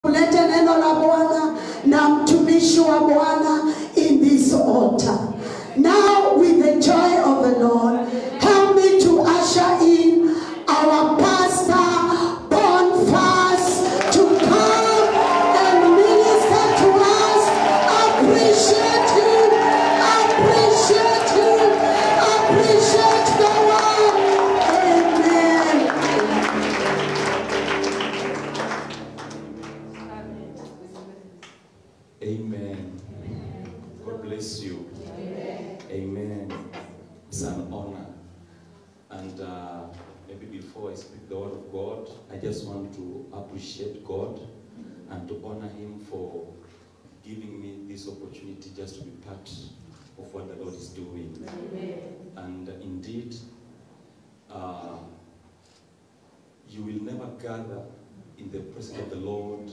kulete neno la Bwana na mtumishi wa Bwana in this altar. Now, with the joy of the Lord, help me to usher in our pastor, Bonfast, to come and minister to us. Appreciate him, appreciate him, appreciate the one. Amen. God bless you. Amen. It's an honor. And maybe before I speak the word of God, I just want to appreciate God and to honor him for giving me this opportunity just to be part of what the Lord is doing. And indeed, you will never gather in the presence of the Lord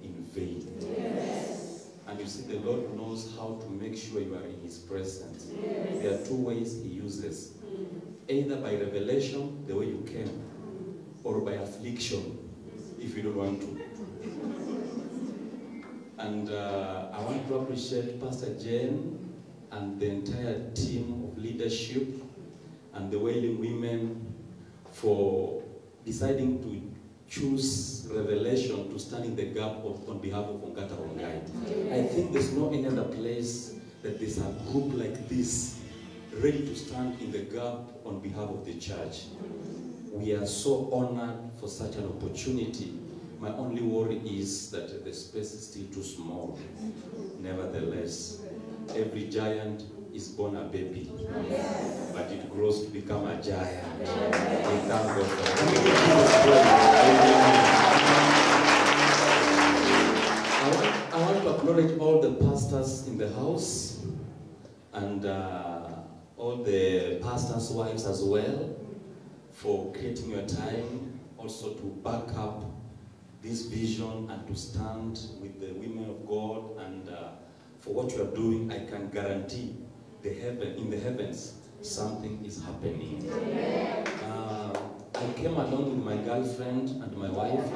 in vain. And you see, the Lord knows how to make sure you are in his presence. There are two ways he uses. Either by revelation, the way you came, or by affliction, if you don't want to. And I want to appreciate Pastor Jane and the entire team of leadership and the Wailing Women for deciding to choose revelation to stand in the gap on behalf of Ongata Rongai. I think there's no any other place that there's a group like this ready to stand in the gap on behalf of the church. We are so honored for such an opportunity. My only worry is that the space is still too small. Nevertheless, every giant is born a baby, but it grows to become a giant. We thank God for that. I want to acknowledge all the pastors in the house and all the pastors' wives as well for creating your time, also to back up this vision and to stand with the women of God, and for what you are doing. I can guarantee in the heavens something is happening. I came along with my girlfriend and my wife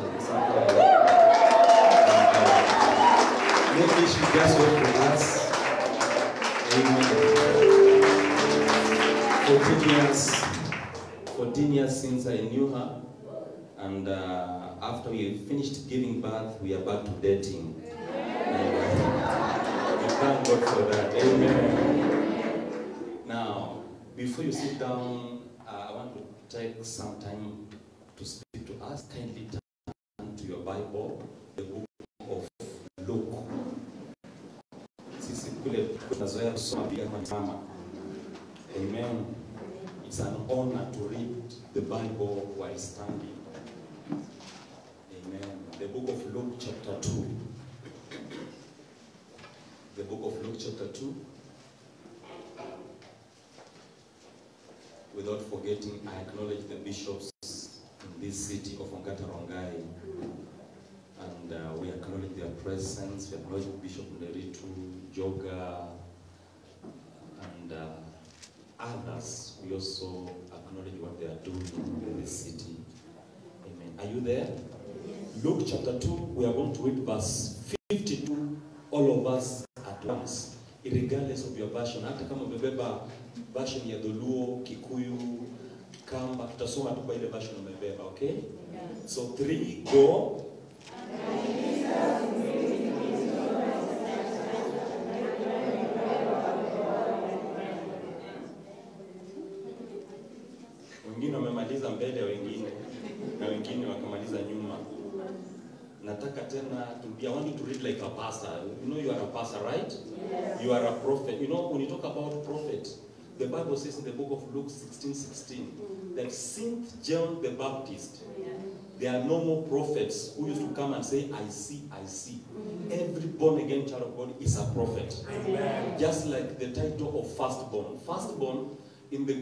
maybe she just wait for us. Amen. 14 years since I knew her, and after we finished giving birth, we are back to dating. We thank God for that. Amen. Now, before you sit down, I want to take some time to speak to us. Kindly turn to your Bible, the book of Luke. Amen. It's an honor to read the Bible while standing. Amen. The book of Luke chapter 2. The book of Luke chapter 2. Without forgetting, I acknowledge the bishops in this city of Ongata Rongai. And we acknowledge their presence. We acknowledge Bishop Nderitu, Joga, and others. We also acknowledge what they are doing in this city. Amen. Are you there? Yes. Luke chapter 2, we are going to read verse 52, all of us at once, regardless of your version. Hata kama umebeba version ya Dholuo, Kikuyu, Kamba, tutasoma tu kwa ile version umebeba, okay? Yes. So 3, go. Wengine wamemaliza mbele ya wengine na wengine wakamaliza nyuma. Nataka tena I want you to read like a pastor. You know you are a pastor, right? Yes. You are a prophet. You know when you talk about prophet, the Bible says in the book of Luke 16:16 that since John the Baptist, there are no more prophets who used to come and say, I see, I see. Every born again child of God is a prophet. Amen. Just like the title of firstborn. Firstborn in the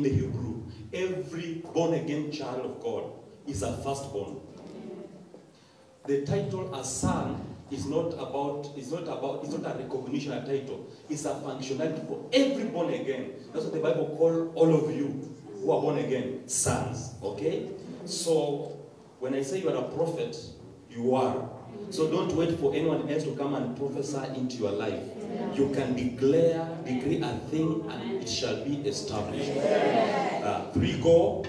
Hebrew, every born again child of God is a firstborn. The title as son is not a recognition title. It's a functionality for every born again. That's what the Bible calls all of you who are born again sons. Okay? So when I say you are a prophet, you are. So don't wait for anyone else to come and prophesy into your life. You can decree a thing, and it shall be established. 3, go.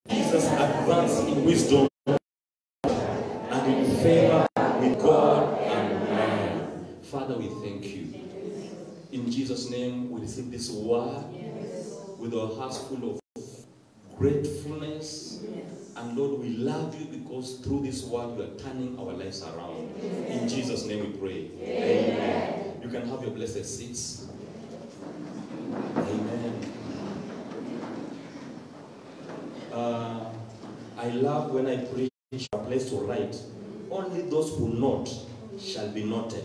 Jesus advanced in wisdom and in favor with God and man. Father, we thank you. In Jesus' name, we receive this word with our hearts full of gratefulness. And Lord, we love you because through this word, you are turning our lives around. In Jesus' name we pray. Amen. You can have your blessed seats. Amen. I love when I preach a place to write. Only those who note shall be noted.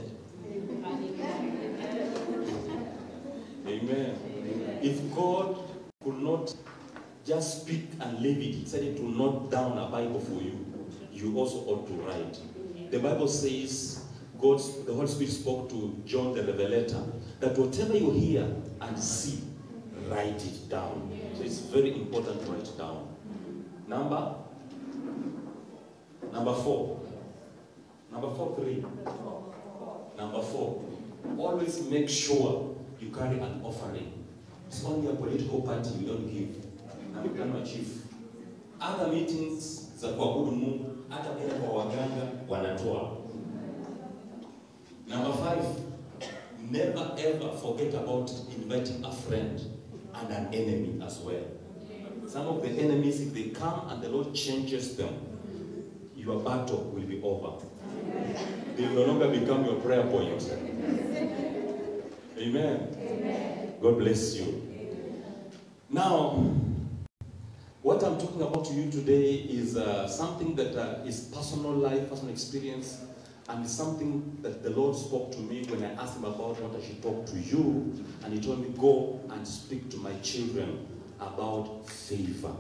Amen. If God could not just speak and leave it, he said to note down a Bible for you, you also ought to write. The Bible says, the Holy Spirit spoke to John the Revelator, that whatever you hear and see, write it down. So it's very important to write down. Number 4. Number 4, always make sure you carry an offering. It's only a political party you don't give, and you can achieve. Other meetings za kuabudu Mungu, hata pia kwa waganga wanatoa. Number 5, never ever forget about inviting a friend and an enemy as well. Some of the enemies, if they come and the Lord changes them, your battle will be over. They will no longer become your prayer point. Amen. Amen. God bless you. Now, what I'm talking about to you today is something that is personal life, personal experience, and something that the Lord spoke to me when I asked him about what I should talk to you, and he told me, go and speak to my children about favor.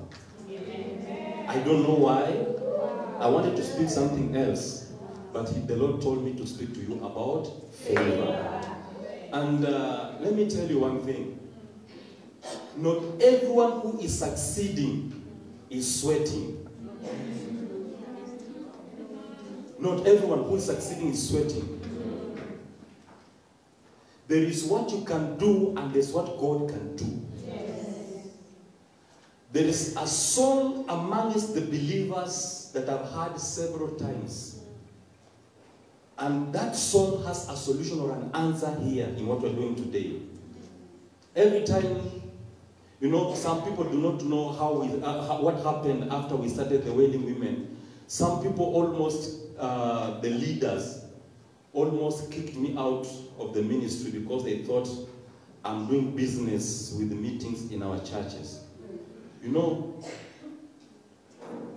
Amen. I don't know why. I wanted to speak something else, but the Lord told me to speak to you about favor. And let me tell you one thing. Not everyone who is succeeding is sweating. Not everyone who is succeeding is sweating. There is what you can do and there's what God can do. There is a song amongst the believers that I've heard several times. And that song has a solution or an answer here in what we're doing today. Every time, you know, some people do not know what happened after we started the Wedding Women. Some people almost, the leaders, almost kicked me out of the ministry because they thought I'm doing business with the meetings in our churches. You know,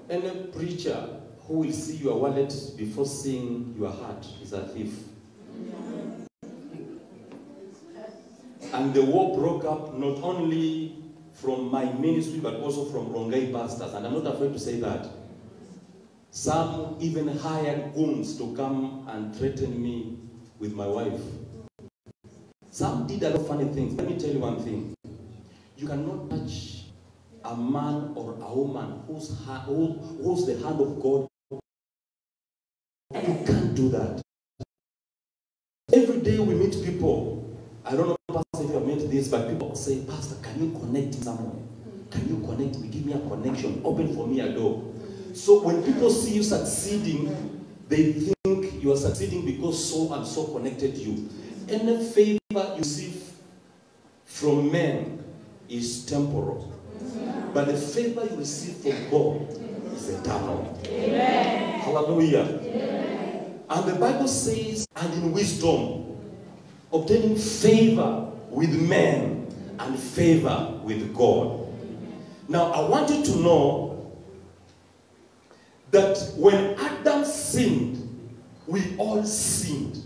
any preacher who will see your wallet before seeing your heart is a thief. And the war broke up not only from my ministry, but also from Rongai pastors. And I'm not afraid to say that. Some even hired goons to come and threaten me with my wife. Some did a lot of funny things. Let me tell you one thing. You cannot touch a man or a woman who's the hand of God. You can't do that. Every day we meet people. I don't know, Pastor, if you have met this, but people say, Pastor, can you connect somewhere? Can you connect me? Give me a connection. Open for me a door. So when people see you succeeding, they think you are succeeding because so and so connected you. Any favor you receive from men is temporal. But the favor you receive from God is eternal. Amen. Hallelujah. Amen. And the Bible says, and in wisdom, obtaining favor with men and favor with God. Now, I want you to know that when Adam sinned, we all sinned.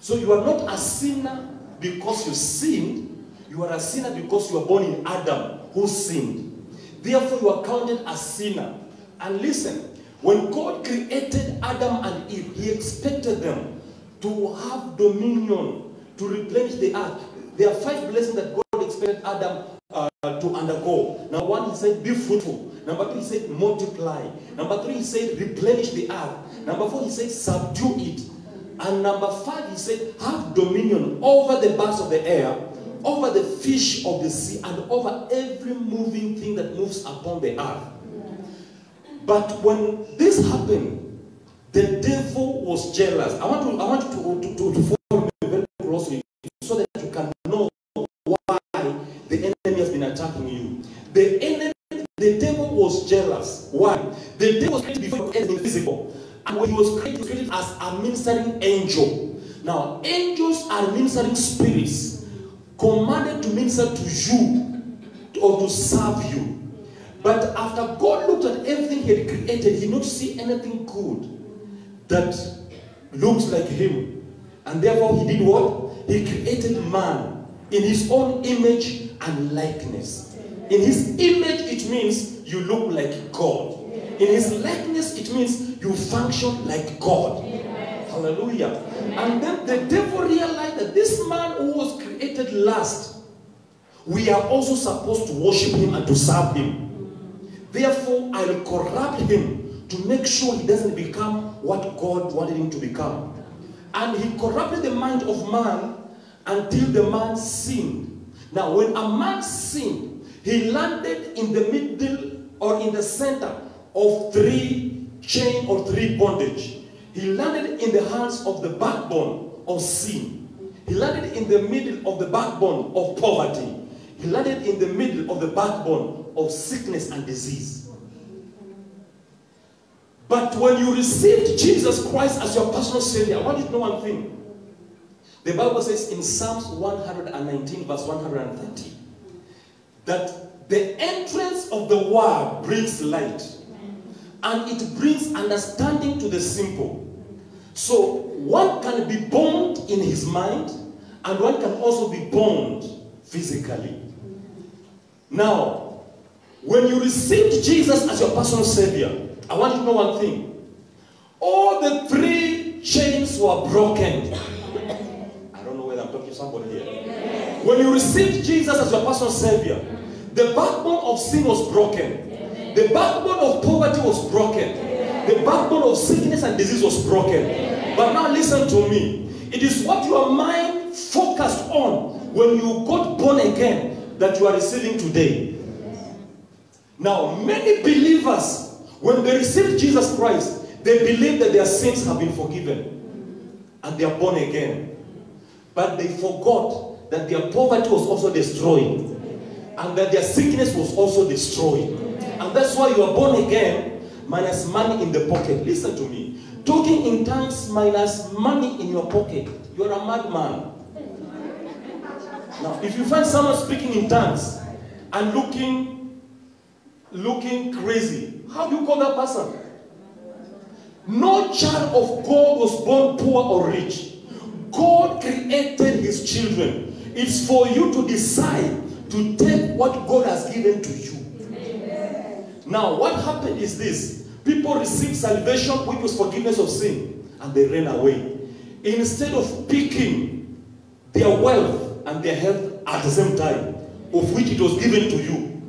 So you are not a sinner because you sinned. You are a sinner because you are born in Adam, who sinned. Therefore, you are counted as sinner. And listen, when God created Adam and Eve, he expected them to have dominion, to replenish the earth. There are 5 blessings that God expected Adam to undergo. Now, one, he said, be fruitful Number 2, he said, multiply. Number 3, he said, replenish the earth. Number 4, he said, subdue it. And number 5, he said, have dominion over the birds of the air, over the fish of the sea, and over every moving thing that moves upon the earth. But when this happened, the devil was jealous. I want you to follow me very closely so that you can know why the enemy has been attacking you. The devil was jealous. Why? The devil was created before anything physical. And when he was created as a ministering angel. Now, angels are ministering spirits commanded to minister to you or to serve you. But after God looked at everything he had created, he did not see anything good that looks like him. And therefore he did what? He created man in his own image and likeness. In his image, it means you look like God. In his likeness, it means you function like God. Hallelujah. And then the devil realized that this man who was created last, we are also supposed to worship him and to serve him. Therefore, I will corrupt him to make sure he doesn't become what God wanted him to become. And he corrupted the mind of man until the man sinned. Now, when a man sinned, he landed in the middle or in the center of 3 chain or 3 bondage. He landed in the hands of the backbone of sin. He landed in the middle of the backbone of poverty. He landed in the middle of the backbone of sickness and disease. But when you received Jesus Christ as your personal Savior, I want you to know one thing. The Bible says in Psalms 119 verse 130 that the entrance of the word brings light and it brings understanding to the simple. So one can be bound in his mind and one can also be bound physically. Now, when you received Jesus as your personal Savior, I want you to know one thing. All the 3 chains were broken. I don't know whether I'm talking to somebody here. When you received Jesus as your personal Savior, the backbone of sin was broken. The backbone of poverty was broken. The backbone of sickness and disease was broken. But now listen to me. It is what your mind focused on when you got born again that you are receiving today. Now, many believers, when they received Jesus Christ, they believe that their sins have been forgiven and they are born again. But they forgot that their poverty was also destroyed and that their sickness was also destroyed. And that's why you are born again minus money in the pocket. Listen to me. Talking in tongues minus money in your pocket, you are a madman. Now, if you find someone speaking in tongues and looking crazy, how do you call that person? No child of God was born poor or rich. God created his children. It's for you to decide to take what God has given to you. Now, what happened is this. People received salvation, which was forgiveness of sin, and they ran away. Instead of picking their wealth and their health at the same time, of which it was given to you.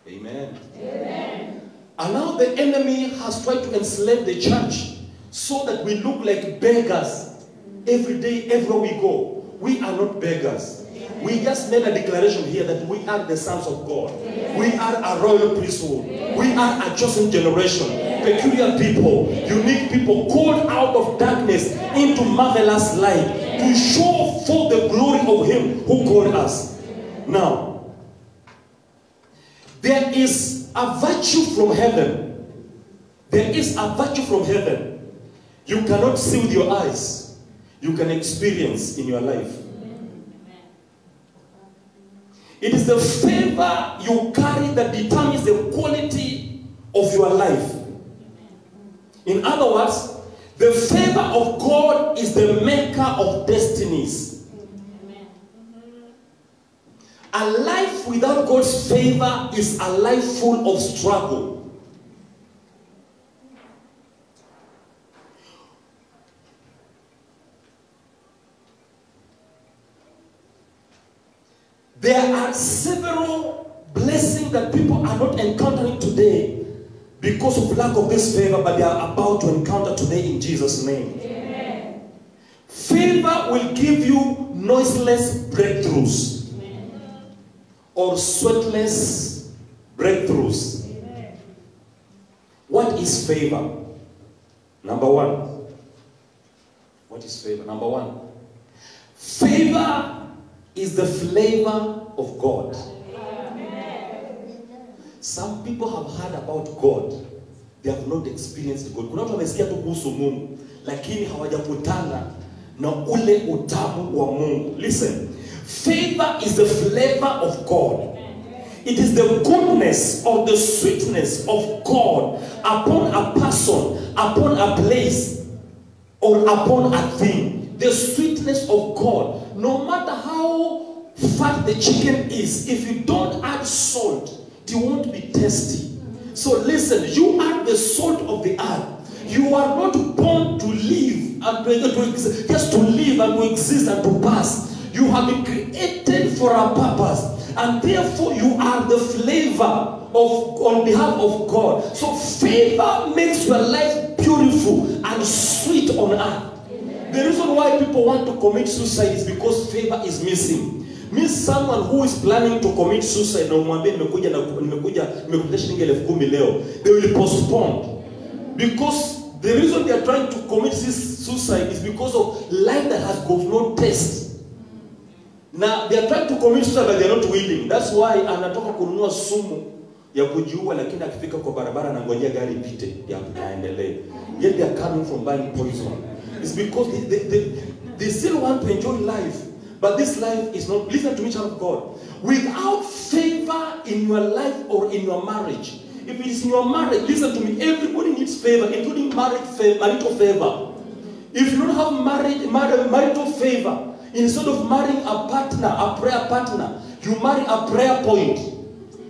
Amen. Amen. And now the enemy has tried to enslave the church so that we look like beggars every day, everywhere we go. We are not beggars. We just made a declaration here that we are the sons of God. We are a royal priesthood. We are a chosen generation. Peculiar people, unique people, called out of darkness into marvelous light to show forth the glory of him who called us. Now, there is a virtue from heaven. There is a virtue from heaven. You cannot see with your eyes. You can experience in your life. It is the favor you carry that determines the quality of your life. In other words, the favor of God is the maker of destinies. A life without God's favor is a life full of struggle. There are several blessing that people are not encountering today because of lack of this favor, but they are about to encounter today in Jesus' name. Amen. Favor will give you noiseless breakthroughs or sweatless breakthroughs. Amen. What is favor? Number one. What is favor? Number one. Favor is the flavor of God. Some people have heard about God. They have not experienced God. Kuna watu wamesikia tu kuhusu Mungu, lakini hawajakutana na ule utamu wa Mungu. Listen. Favor is the flavor of God. It is the goodness or the sweetness of God upon a person, upon a place, or upon a thing. The sweetness of God. No matter how fat the chicken is, if you don't add salt, it won't be tasty. So listen, you are the salt of the earth. You are not born to live and just to live and to exist and to pass. You have been created for a purpose, and therefore you are the flavor on behalf of God. So favor makes your life beautiful and sweet on earth. The reason why people want to commit suicide is because favor is missing. Means someone who is planning to commit suicide, they will postpone. Because the reason they are trying to commit this suicide is because of life that has got no taste. Now they are trying to commit suicide but they are not willing. That's why anatoka kununua sumu ya kujiua, lakini akifika kwa barabara anangojea gari ipite yaendelee. Yet they are coming from buying poison. It's because they still want to enjoy life. But this life is not, listen to me, child of God. Without favor in your life or in your marriage, if it is in your marriage, listen to me, everybody needs favor, including marital favor. If you don't have marital favor, instead of marrying a partner, a prayer partner, you marry a prayer point.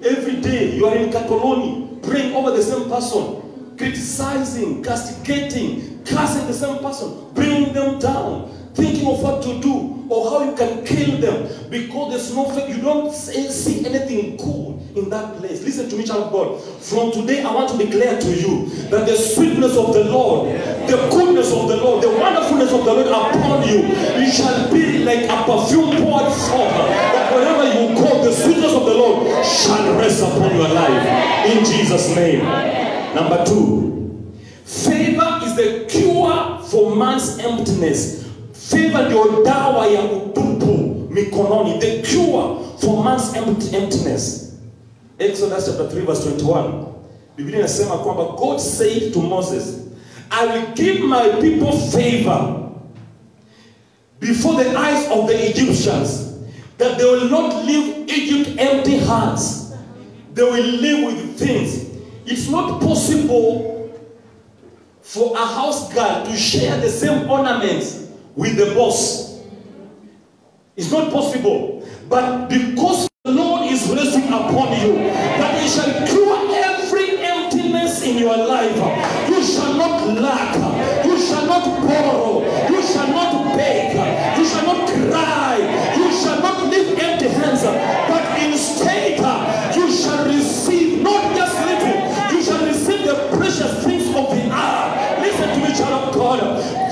Every day you are in Catoloni, praying over the same person, criticizing, castigating, cursing the same person, bringing them down, thinking of what to do or how you can kill them, because there's no faith. You don't see anything cool in that place. Listen to me, child of God. From today, I want to declare to you that the sweetness of the Lord, the goodness of the Lord, the wonderfulness of the Lord upon you, it shall be like a perfume poured forth. That wherever you go, the sweetness of the Lord shall rest upon your life. In Jesus' name. Number two, favor is the cure for man's emptiness. Favor ndio dawa ya utupu mikononi. The cure for man's emptiness. Exodus chapter 3 verse 21. Biblia inasema kwamba God said to Moses, I will give my people favor before the eyes of the Egyptians, that they will not leave Egypt empty hands. They will live with things. It's not possible for a house girl to share the same ornaments with the boss. It's not possible. But because the Lord is resting upon you, that He shall cure every emptiness in your life. You shall not lack. You shall not borrow. You shall not beg. You shall not cry. You shall not live empty hands. But instead, you shall receive not just little. You shall receive the precious things of the earth. Listen to me, child of God.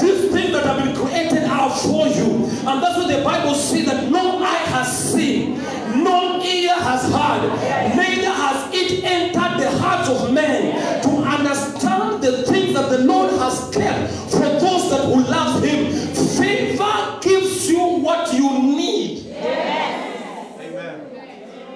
These things that have been created are for you. And that's what the Bible says, that no eye has seen, no ear has heard, neither has it entered the hearts of men to understand the things that the Lord has kept for those that who love Him. Favor gives you what you need.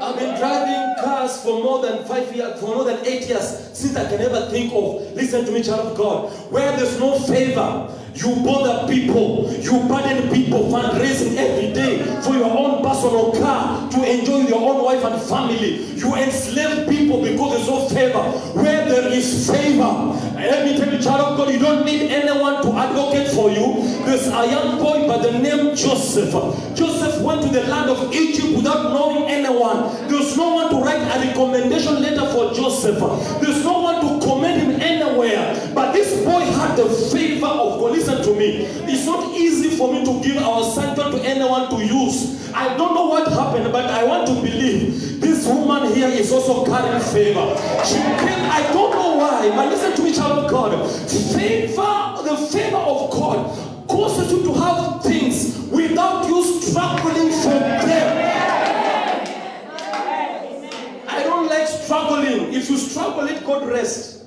I've been driving cars for more than 5 years, for more than 8 years, since I can ever think of. Listen to me, child of God. Where there's no favor, you bother people, you burden people, fundraising every day for your own personal car, to enjoy your own wife and family. You enslave people because there's no favor. Where there is favor, let me tell you, child of God, you don't need anyone to advocate for you. There's a young boy by the name Joseph. Joseph went to the land of Egypt without knowing anyone. There's no one to write a recommendation letter for Joseph. There's no one to commend him anywhere. But this boy had the favor of God. Listen to me. It's not easy for me to give our sanctuary to anyone to use. I don't know what happened, but I want to believe this this woman here is also carrying favor. She came, I don't know why, but listen to me, child of God. Favor, the favor of God causes you to have things without you struggling for them. I don't like struggling. If you struggle, let God rest.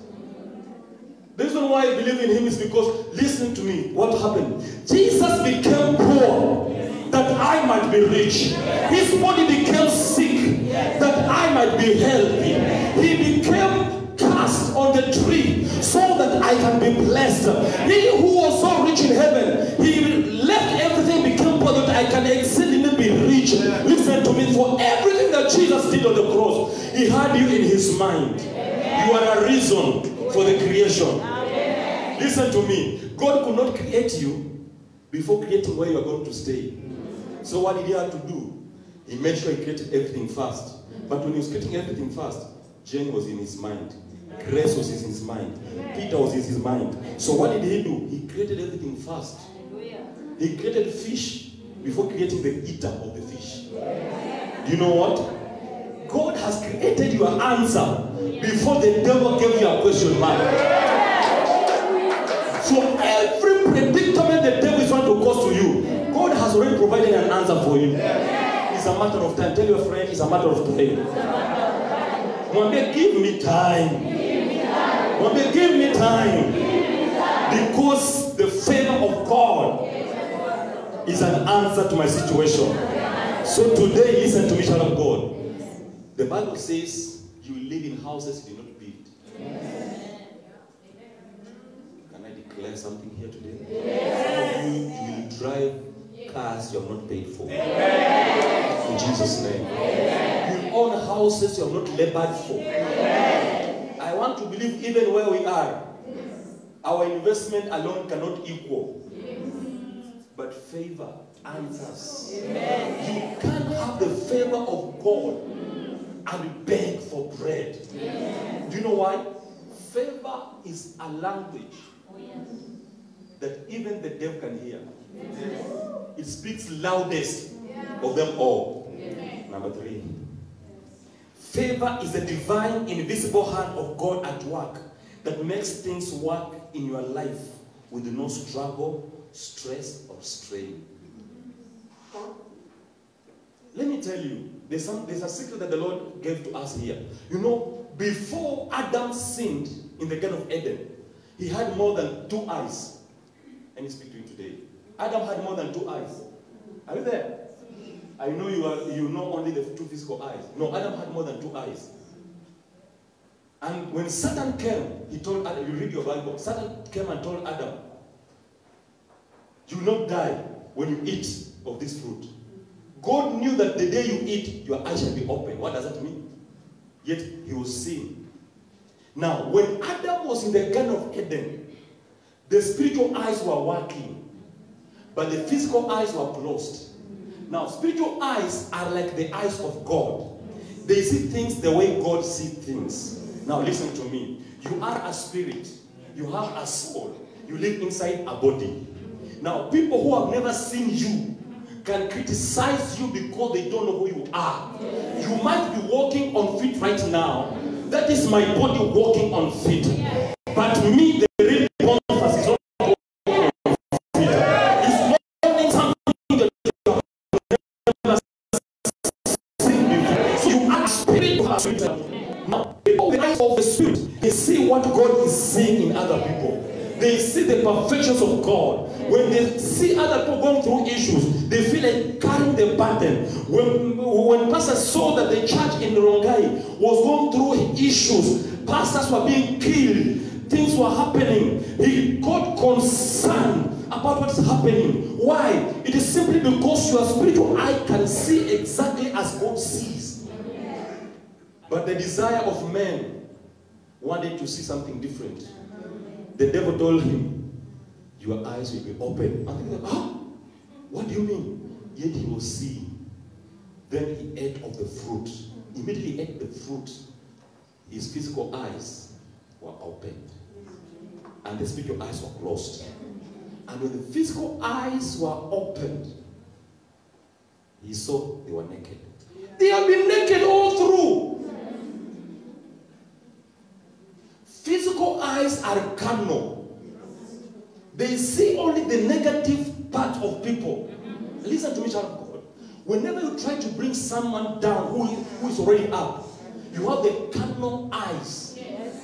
The reason why I believe in him is because, listen to me, what happened? Jesus became poor that I might be rich. His body became sick that I might be healthy. He became cast on the tree so that I can be blessed. He who was so rich in heaven, he left everything, became poor that I can exceedingly be rich. Listen to me, for everything that Jesus did on the cross, he had you in his mind. You are a reason for the creation. Listen to me. God could not create you before creating where you are going to stay. So what did he have to do? He made sure he created everything first. But when he was creating everything first, Jane was in his mind. Grace was in his mind. Peter was in his mind. So what did he do? He created everything first. He created fish before creating the eater of the fish. Do you know what? God has created your answer before the devil gave you a question mark. For every predicament the devil is trying to cause to you, God has already provided an answer for you. It's a matter of time. Tell your friend, it's a matter of time. Mwambie, give me time. Mwambie, give me time. Because the favor of God is an answer to my situation. So today, listen to me, child of God. The Bible says you live in houses you do not build. Can I declare something here today? You will drive cars you have not paid for. In Jesus' name. You own houses you have not labored for. I want to believe even where we are, our investment alone cannot equal. But favor answers. You can't have the favor of God and beg for bread. Do you know why? Favor is a language that even the deaf can hear. It speaks loudest of them all. Number 3. Favor is the divine, invisible hand of God at work that makes things work in your life with no struggle, stress, or strain. Let me tell you, there's a secret that the Lord gave to us here. You know, before Adam sinned in the Garden of Eden, he had more than 2 eyes. Let me speak to you today. Adam had more than 2 eyes. Are you there? I know you know only the 2 physical eyes. No, Adam had more than 2 eyes. And when Satan came, he told Adam, you read your Bible, Satan came and told Adam, you will not die when you eat of this fruit. God knew that the day you eat, your eyes shall be open. What does that mean? Yet he was seeing. Now, when Adam was in the Garden of Eden, the spiritual eyes were working, but the physical eyes were closed. Now, spiritual eyes are like the eyes of God. They see things the way God sees things. Now, listen to me. You are a spirit. You have a soul. You live inside a body. Now, people who have never seen you can criticize you because they don't know who you are. You might be walking on feet right now. That is my body walking on feet. But me, the real Boniface, is not walking on feet. It's not something that you have never seen before. So you are spirit. Now, the eyes of the spirit, they see what God is seeing in other people. They see the perfections of God. When they see other people going through issues, they feel like carrying the burden. When Pastor saw that the church in Rongai was going through issues, pastors were being killed, things were happening, he got concerned about what is happening. Why? It is simply because your spiritual eye can see exactly as God sees. But the desire of man wanted to see something different. The devil told him, your eyes will be open. And he said, what do you mean? Yet he was seeing. Then he ate of the fruit. Immediately he ate the fruit. His physical eyes were opened. And the spiritual eyes were closed. And when the physical eyes were opened, he saw they were naked. They have been naked all through. Physical eyes are carnal. They see only the negative part of people. Listen to me, child of God. Whenever you try to bring someone down who is already up, you have the carnal eyes.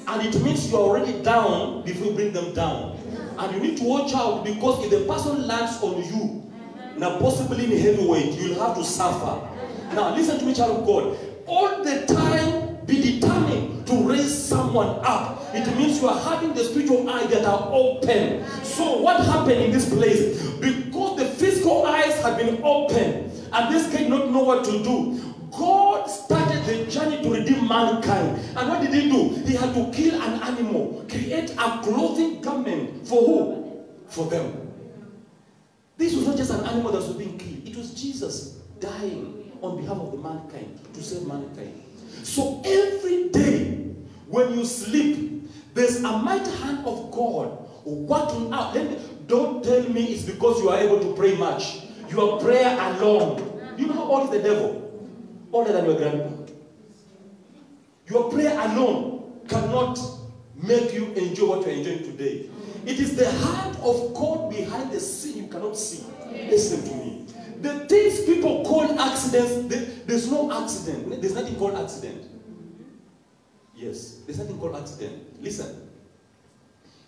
And it means you are already down before you bring them down. And you need to watch out, because if the person lands on you, now possibly in heavyweight, you'll have to suffer. Now listen to me, child of God. All the time be determined to raise someone up. It means you are having the spiritual eyes that are open. So what happened in this place? Because the physical eyes have been open and this guy did not know what to do, God started the journey to redeem mankind. And what did he do? He had to kill an animal, create a clothing garment for who? For them. This was not just an animal that was being killed. It was Jesus dying on behalf of the mankind, to save mankind. So every day when you sleep, there's a mighty hand of God working out. Don't tell me it's because you are able to pray much. Your prayer alone. You know how old is the devil? Older than your grandpa. Your prayer alone cannot make you enjoy what you're enjoying today. It is the hand of God behind the scene you cannot see. Listen to me. The things people call accidents, there's no accident. There's nothing called accident. Yes, there's nothing called accident. Listen.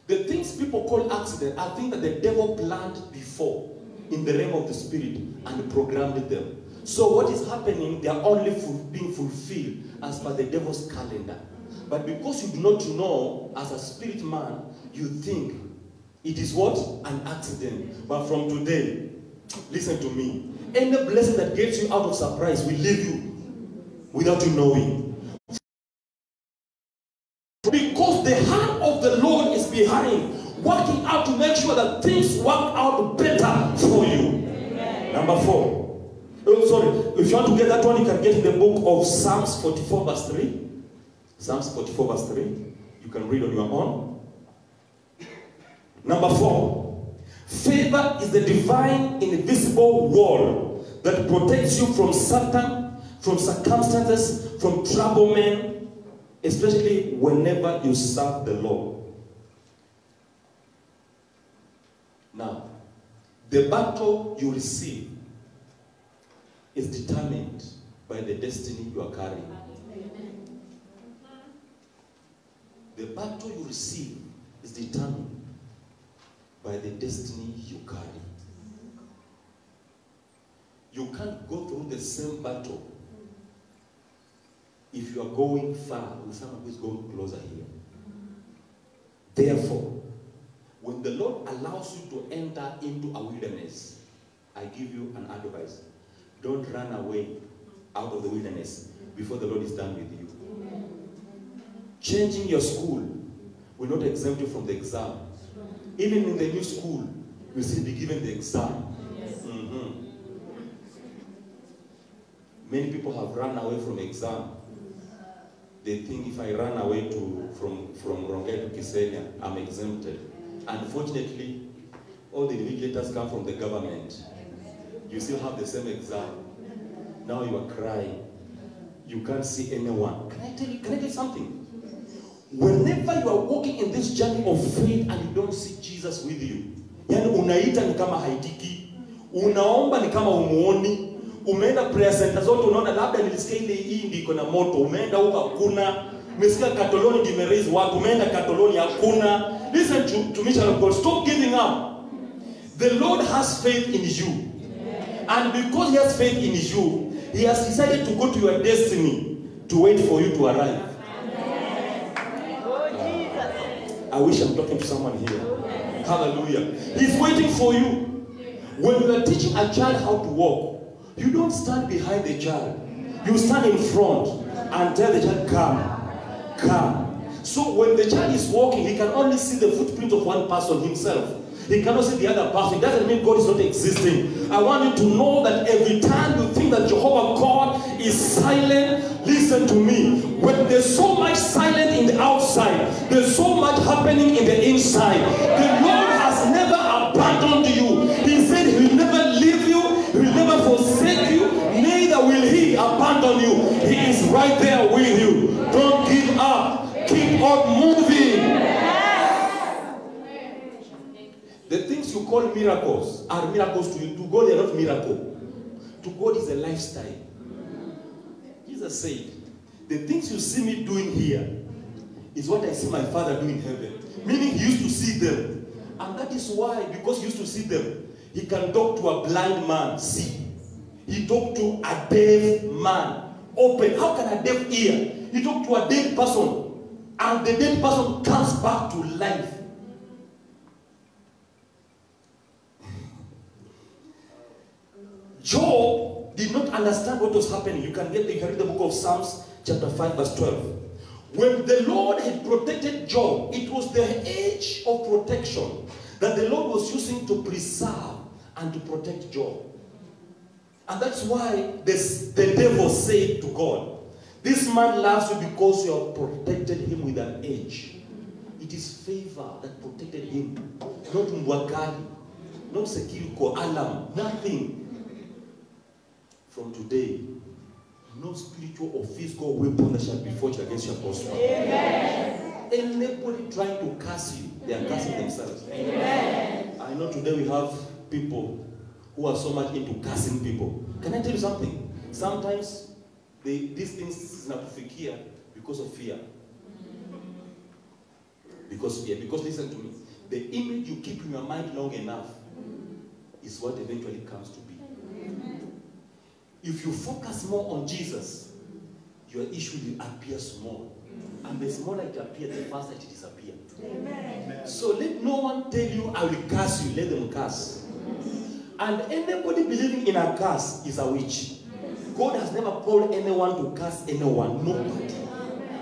The things people call accident are things that the devil planned before in the realm of the spirit and programmed them. So what is happening, they are only being fulfilled as per the devil's calendar. But because you do not know, as a spirit man, you think it is what? An accident. But from today, listen to me. Any blessing that gets you out of surprise will leave you without you knowing. Because the hand of the Lord is behind, working out to make sure that things work out better for you. Amen. Number 4. Oh, sorry. If you want to get that one, you can get in the book of Psalms 44 verse 3. Psalms 44 verse 3. You can read on your own. Number 4. Favor is the divine invisible wall that protects you from Satan, from circumstances, from trouble men, especially whenever you serve the Lord. Now, the battle you receive is determined by the destiny you are carrying. The battle you receive is determined by the destiny you carry. You can't go through the same battle if you are going far with someone who is going closer here. Therefore, when the Lord allows you to enter into a wilderness, I give you an advice. Don't run away out of the wilderness before the Lord is done with you. Changing your school will not exempt you from the exam. Even in the new school, you'll still be given the exam. Many people have run away from exam. They think if I run away from Rongai to Kisenia, I'm exempted. Unfortunately, all the invigilators come from the government. You still have the same exam. Now you are crying. You can't see anyone. Can I tell you something? Whenever you are walking in this journey of faith and you don't see Jesus with you, yani unaita ni kama haitiki, unaomba ni kama umuoni, umeenda prayer center zote unaona labda nilisikia ile hii ndiko iko na moto, umeenda huko hakuna, umesikia Katoloni dimeraise watu, umeenda Katoloni hakuna. Listen to me, child of God, stop giving up. The Lord has faith in you. And because he has faith in you, he has decided to go to your destiny to wait for you to arrive. I wish I'm talking to someone here. Hallelujah. He's waiting for you. When you are teaching a child how to walk, you don't stand behind the child. You stand in front and tell the child, come, come. So when the child is walking, he can only see the footprint of one person himself. He cannot see the other person. It doesn't mean God is not existing. I want you to know that every time you think that Jehovah God is silent, listen to me. When there's so much silence in the outside, there's so much happening in the inside. The Lord has never abandoned you. He said he will never leave you, he will never forsake you, neither will he abandon on you. He is right there with you. Don't give up. Keep on moving. The things you call miracles are miracles to you. To God, they are not miracle. To God is a lifestyle. Jesus said, the things you see me doing here is what I see my Father doing in heaven. Meaning he used to see them. And that is why, because he used to see them, he can talk to a blind man, see. He talked to a deaf man, open. How can a deaf hear? He talked to a dead person, and the dead person comes back to life. Job did not understand what was happening. You can read the book of Psalms, chapter 5, verse 12. When the Lord had protected Job, it was the age of protection that the Lord was using to preserve and to protect Job. And that's why the devil said to God, this man loves you because you have protected him with an edge. It is favor that protected him. Not mwakali, not sekiriko, alam, nothing. From today, no spiritual or physical weapon that shall be forged against your prosper. Amen. Anybody trying to curse you, they are cursing themselves. Amen. I know today we have people who are so much into cursing people. Can I tell you something? Sometimes these things zinakufikia because of fear. Because fear. Because listen to me. The image you keep in your mind long enough is what eventually comes to be. If you focus more on Jesus, your issue will appear small. And the smaller it appears, the faster it disappears. Amen. So let no one tell you, I will curse you. Let them curse. And anybody believing in a curse is a witch. God has never called anyone to curse anyone. Nobody.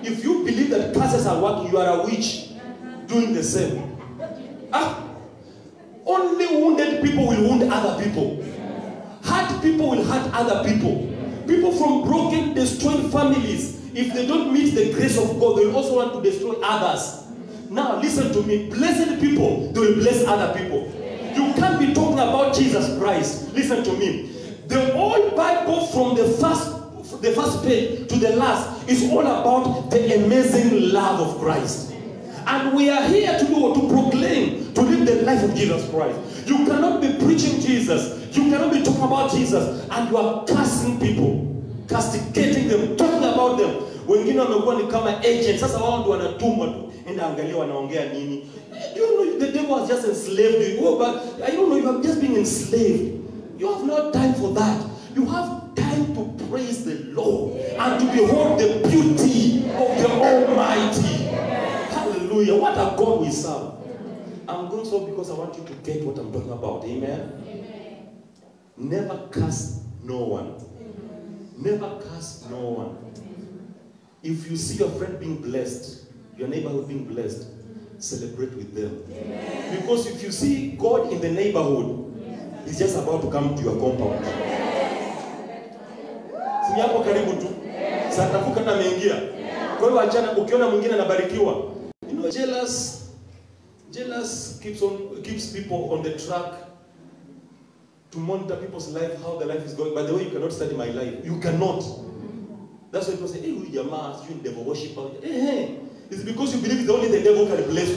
If you believe that curses are working, you are a witch doing the same. Only wounded people will wound other people. Hurt people will hurt other people. People from broken, destroyed families, if they don't meet the grace of God, they will also want to destroy others. Now listen to me. Blessed people, they will bless other people. You can't be talking about Jesus Christ. Listen to me. The whole Bible from the first page to the last is all about the amazing love of Christ. And we are here to do, to proclaim, to live the life of Jesus Christ. You cannot be preaching Jesus. You cannot be talking about Jesus and you are cursing people, castigating them, talking about them. Wengine wamekuwa ni kama agents. Sasa wao ndio wanatumwa tu. Enda angalia wanaongea nini. You know the devil has just enslaved you. Oh, but I don't know, you have just been enslaved. You have no time for that. You have time to praise the Lord and to behold the beauty of the Almighty. Hallelujah. What a God we serve. I'm going so because I want you to get what I'm talking about. Amen. Never curse no one. Never curse no one. If you see your friend being blessed, your neighborhood being blessed, celebrate with them. Because if you see God in the neighborhood, He's just about to come to your compound. Si hapo karibu tu. Satafuka na ameingia. Kwa hiyo achana ukiona mwingine anabarikiwa. You know, jealous keeps people on the track to monitor people's life, how the life is going. By the way, you cannot study my life. You cannot. That's why people say, hey, you are devil worshiper. Hey, it's because you believe it's only the devil can bless you.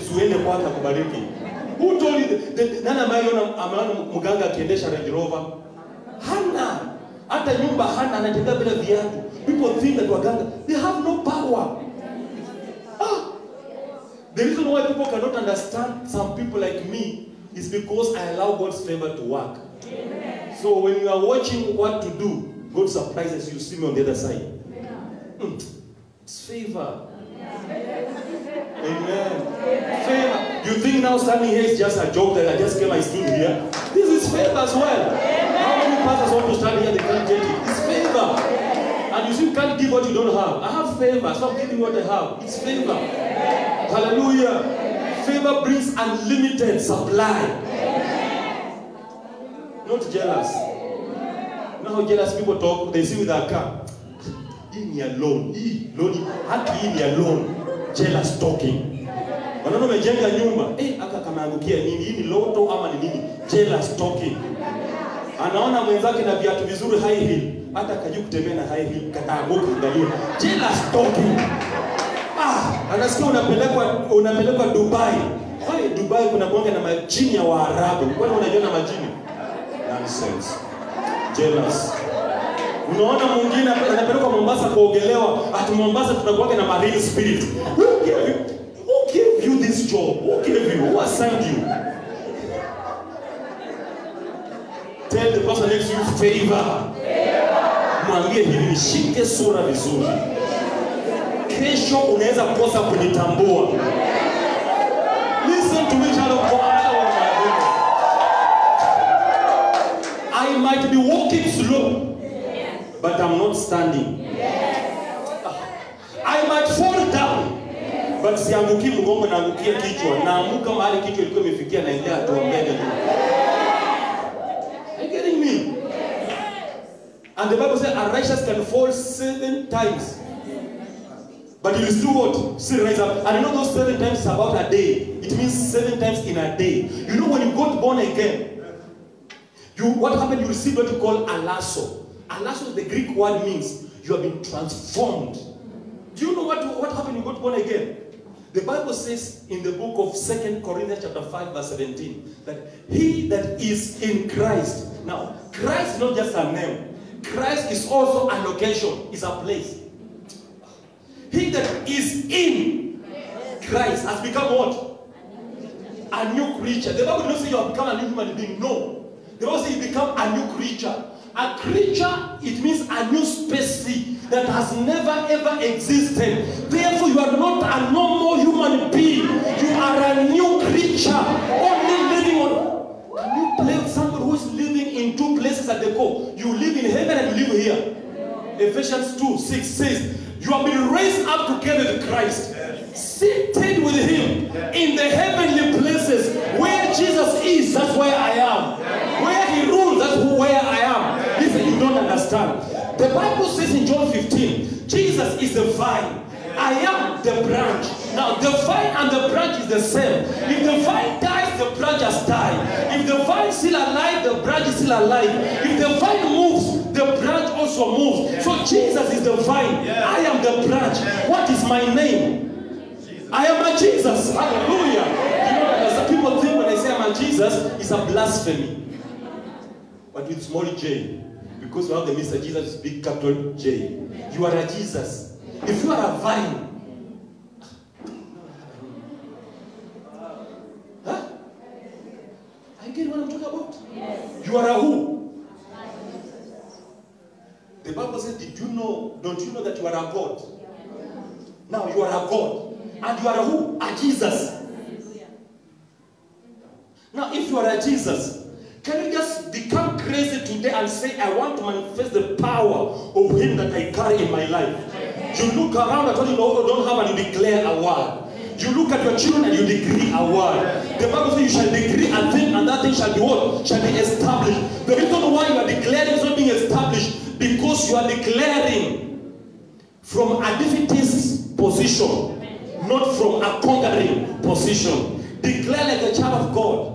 Who told you nana amana muganga akiendesha Range Rover? Hana. Hata nyumba hana, anatembea bila viatu. People think that waganga, they have no power. The reason why people cannot understand some people like me is because I allow God's favor to work. Amen. So when you are watching what to do, God surprises you. See me on the other side. It's favor. Amen. Favor. You think now standing here is just a joke that I just came, I stood here? This is favor as well. How many pastors want to stand here? They can't get it. It's favor. And you still can't give what you don't have. I have favor. Stop giving what I have. It's favor. Hallelujah. Favor brings unlimited supply. Not jealous. Now jealous people talk, they see with their car. In your loan. Haki in your loan. Jealous talking. Wanaona umejenga nyumba. Aka kamaangukia nini? Hii ni loto ama ni nini? Jealous talking. Anaona mwenzake na viatu vizuri high heel. hata kaji kutembea na high heel kataanguka angalia. Jealous talking. Anasikia unapelekwa Dubai. Kwani Dubai kuna bonge na majini ya Waarabu. Kwani unajua na majini? Nonsense. Jealous. Unaona mwingine anapelekwa Mombasa kuogelewa, ati Mombasa tunakuwa na marine spirit. Who gave you this job? Who gave you? Who assigned you? Tell the person next to you favor. Mwambie hivi nishike sura vizuri. Kesho unaweza kukosa kunitambua. Listen to me, child of God. I might be walking slow, but I'm not standing. I might fall down, but sianguki mgongo, naangukia kichwa. Naamuka mahali kichwa ilikuwa imefikia, naendelea hatua mbele. Are you getting me? And the Bible says a righteous can fall 7 times, but you will still what? Still rise up. And you know those 7 times is about a day. It means 7 times in a day. You know when you got born again, what happened? You received what you call alasso. Alasso, the Greek word means you have been transformed. Do you know what happened when you got born again? The Bible says in the book of 2 Corinthians chapter 5 verse 17 that he that is in Christ. Now, Christ is not just a name. Christ is also a location. It's a place. He that is in Christ has become what? A new creature. The Bible doesn't say you have become a new human being. No. The Bible says you become a new creature. A creature, it means a new species that has never ever existed. Therefore, you are not a normal human being. You are a new creature. Only living on. Can you play somebody who is living in 2 places at the core? You live in heaven and you live here. Ephesians 2:6 says, you have been raised up together with Christ. Seated with him in the heavenly places. Where Jesus is, that's where I am. Where he rules, that's where I am. Listen, you don't understand. The Bible says in John 15, Jesus is the vine. I am the branch. Now, the vine and the branch is the same. If the vine dies, the branch has died. If the vine is still alive, the branch is still alive. If the vine moves, the branch also moves. So Jesus is the vine. I am the branch. What is my name? I am a Jesus. Hallelujah. You know, some people think when I say I'm a Jesus, it's a blasphemy. But with small j. Because we have the Mr. Jesus, big capital J. You are a Jesus. If you are a vine, huh? I get what I'm talking about? Yes. You are a who? The Bible says, don't you know that you are a God? Now you are a God. And you are a who? A Jesus. Now if you are a Jesus, can you just become crazy today and say, I want to manifest the power of him that I carry in my life? You look around at what you don't have and you declare a word. You look at your children and you decree a word. The Bible says you shall decree a thing and that thing shall be what? Shall be established. The reason why you are declaring is not being established because you are declaring from a defeatist position, not from a conquering position. Declare like a child of God.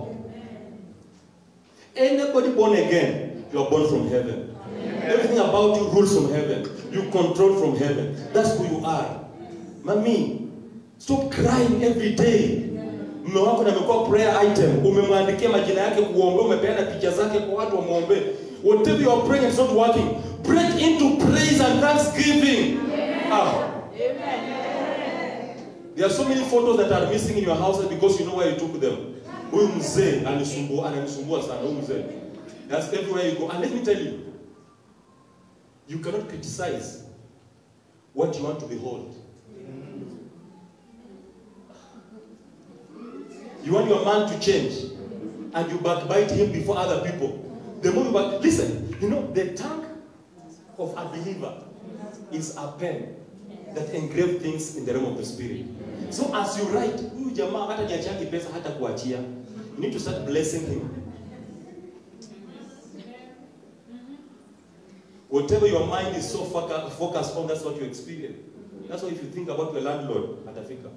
Anybody born again, you are born from heaven. Everything about you rules from heaven. You control from heaven. That's who you are. Mami, stop crying every day. Mume wako amekuwa prayer item. Umemwandikia majina yake kuombe, umepeana picha zake kwa watu wamuombe. Whatever you are praying is not working. Break into praise and thanksgiving. There are so many photos that are missing in your houses because you know where you took them. Huyu mzee ananisumbua sana huyu mzee. That's everywhere you go. And let me tell you, you cannot criticize what you want to behold. You want your man to change and you backbite him before other people. The more you listen, you know, the tongue of a believer is a pen that engraves things in the realm of the spirit. So as you write, huyu jamaa hata niachaki pesa hata kuachia. You need to start blessing him. Whatever your mind is so focused on, that's what you experience. That's why if you think about your landlord, atafika.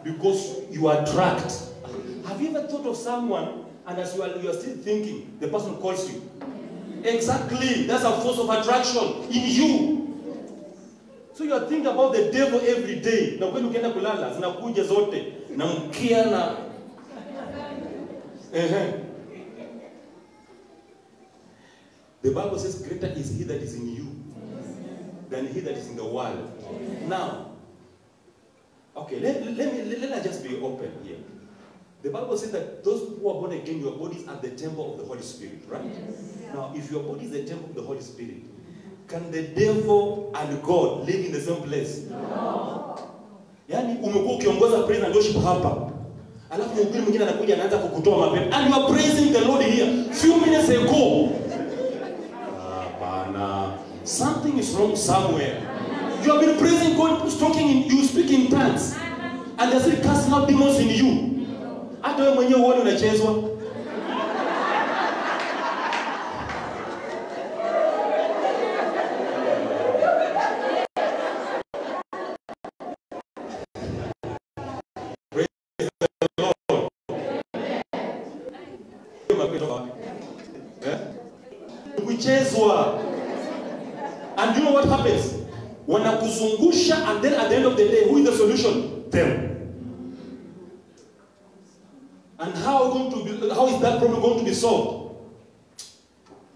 Because you attract. Have you ever thought of someone And as you are still thinking, the person calls you. Exactly. That's a force of attraction in you. So you are thinking about the devil every day. Na when ukienda kulala, zinakuja zote. Na mkia na... The Bible says, greater is he that is in you than he that is in the world. Now, okay, let us just be open here. The Bible says that those who are born again, your bodies are the temple of the Holy Spirit, right? Yes. Now, if your body is the temple of the Holy Spirit, can the devil and God live in the same place? No. Yani umekuwa ukiongoza praise and worship hapa. Alafu mhubiri mwingine anakuja anaanza kukutoa mapepo. And you are praising the Lord here few minutes ago. Something is wrong somewhere. You have been praising God, you speak in tongues. And they're still casting out demons in you. Hata wewe mwenyewe uone unachezwa. Praise the Lord. Kuchezwa. And you know what happens? Wanakuzungusha, and then at the end of the day, who is the solution? Them. And how is that problem going to be solved?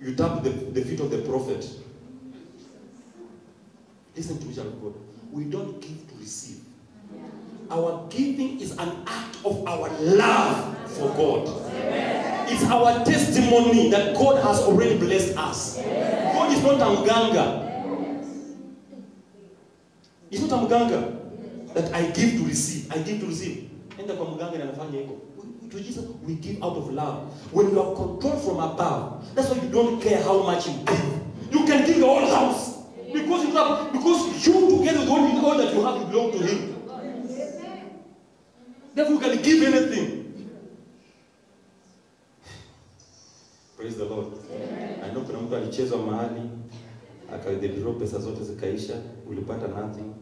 You tap the feet of the prophet. Listen to me, child of God. We don't give to receive. Our giving is an act of our love for God. It's our testimony that God has already blessed us. God is not a mganga. It's not a mganga that I give to receive. I give to receive. Enda kwa mganga na nafanya hiko. To Jesus, we give out of love. When you are controlled from above, that's why you don't care how much you give. You can give your whole house. Because you together with all that you have, you belong to Him. Therefore, you can give anything. Praise the Lord. I know kuna mtu alichezwa mahali akawithdraw pesa zote zikaisha, ulipata nothing.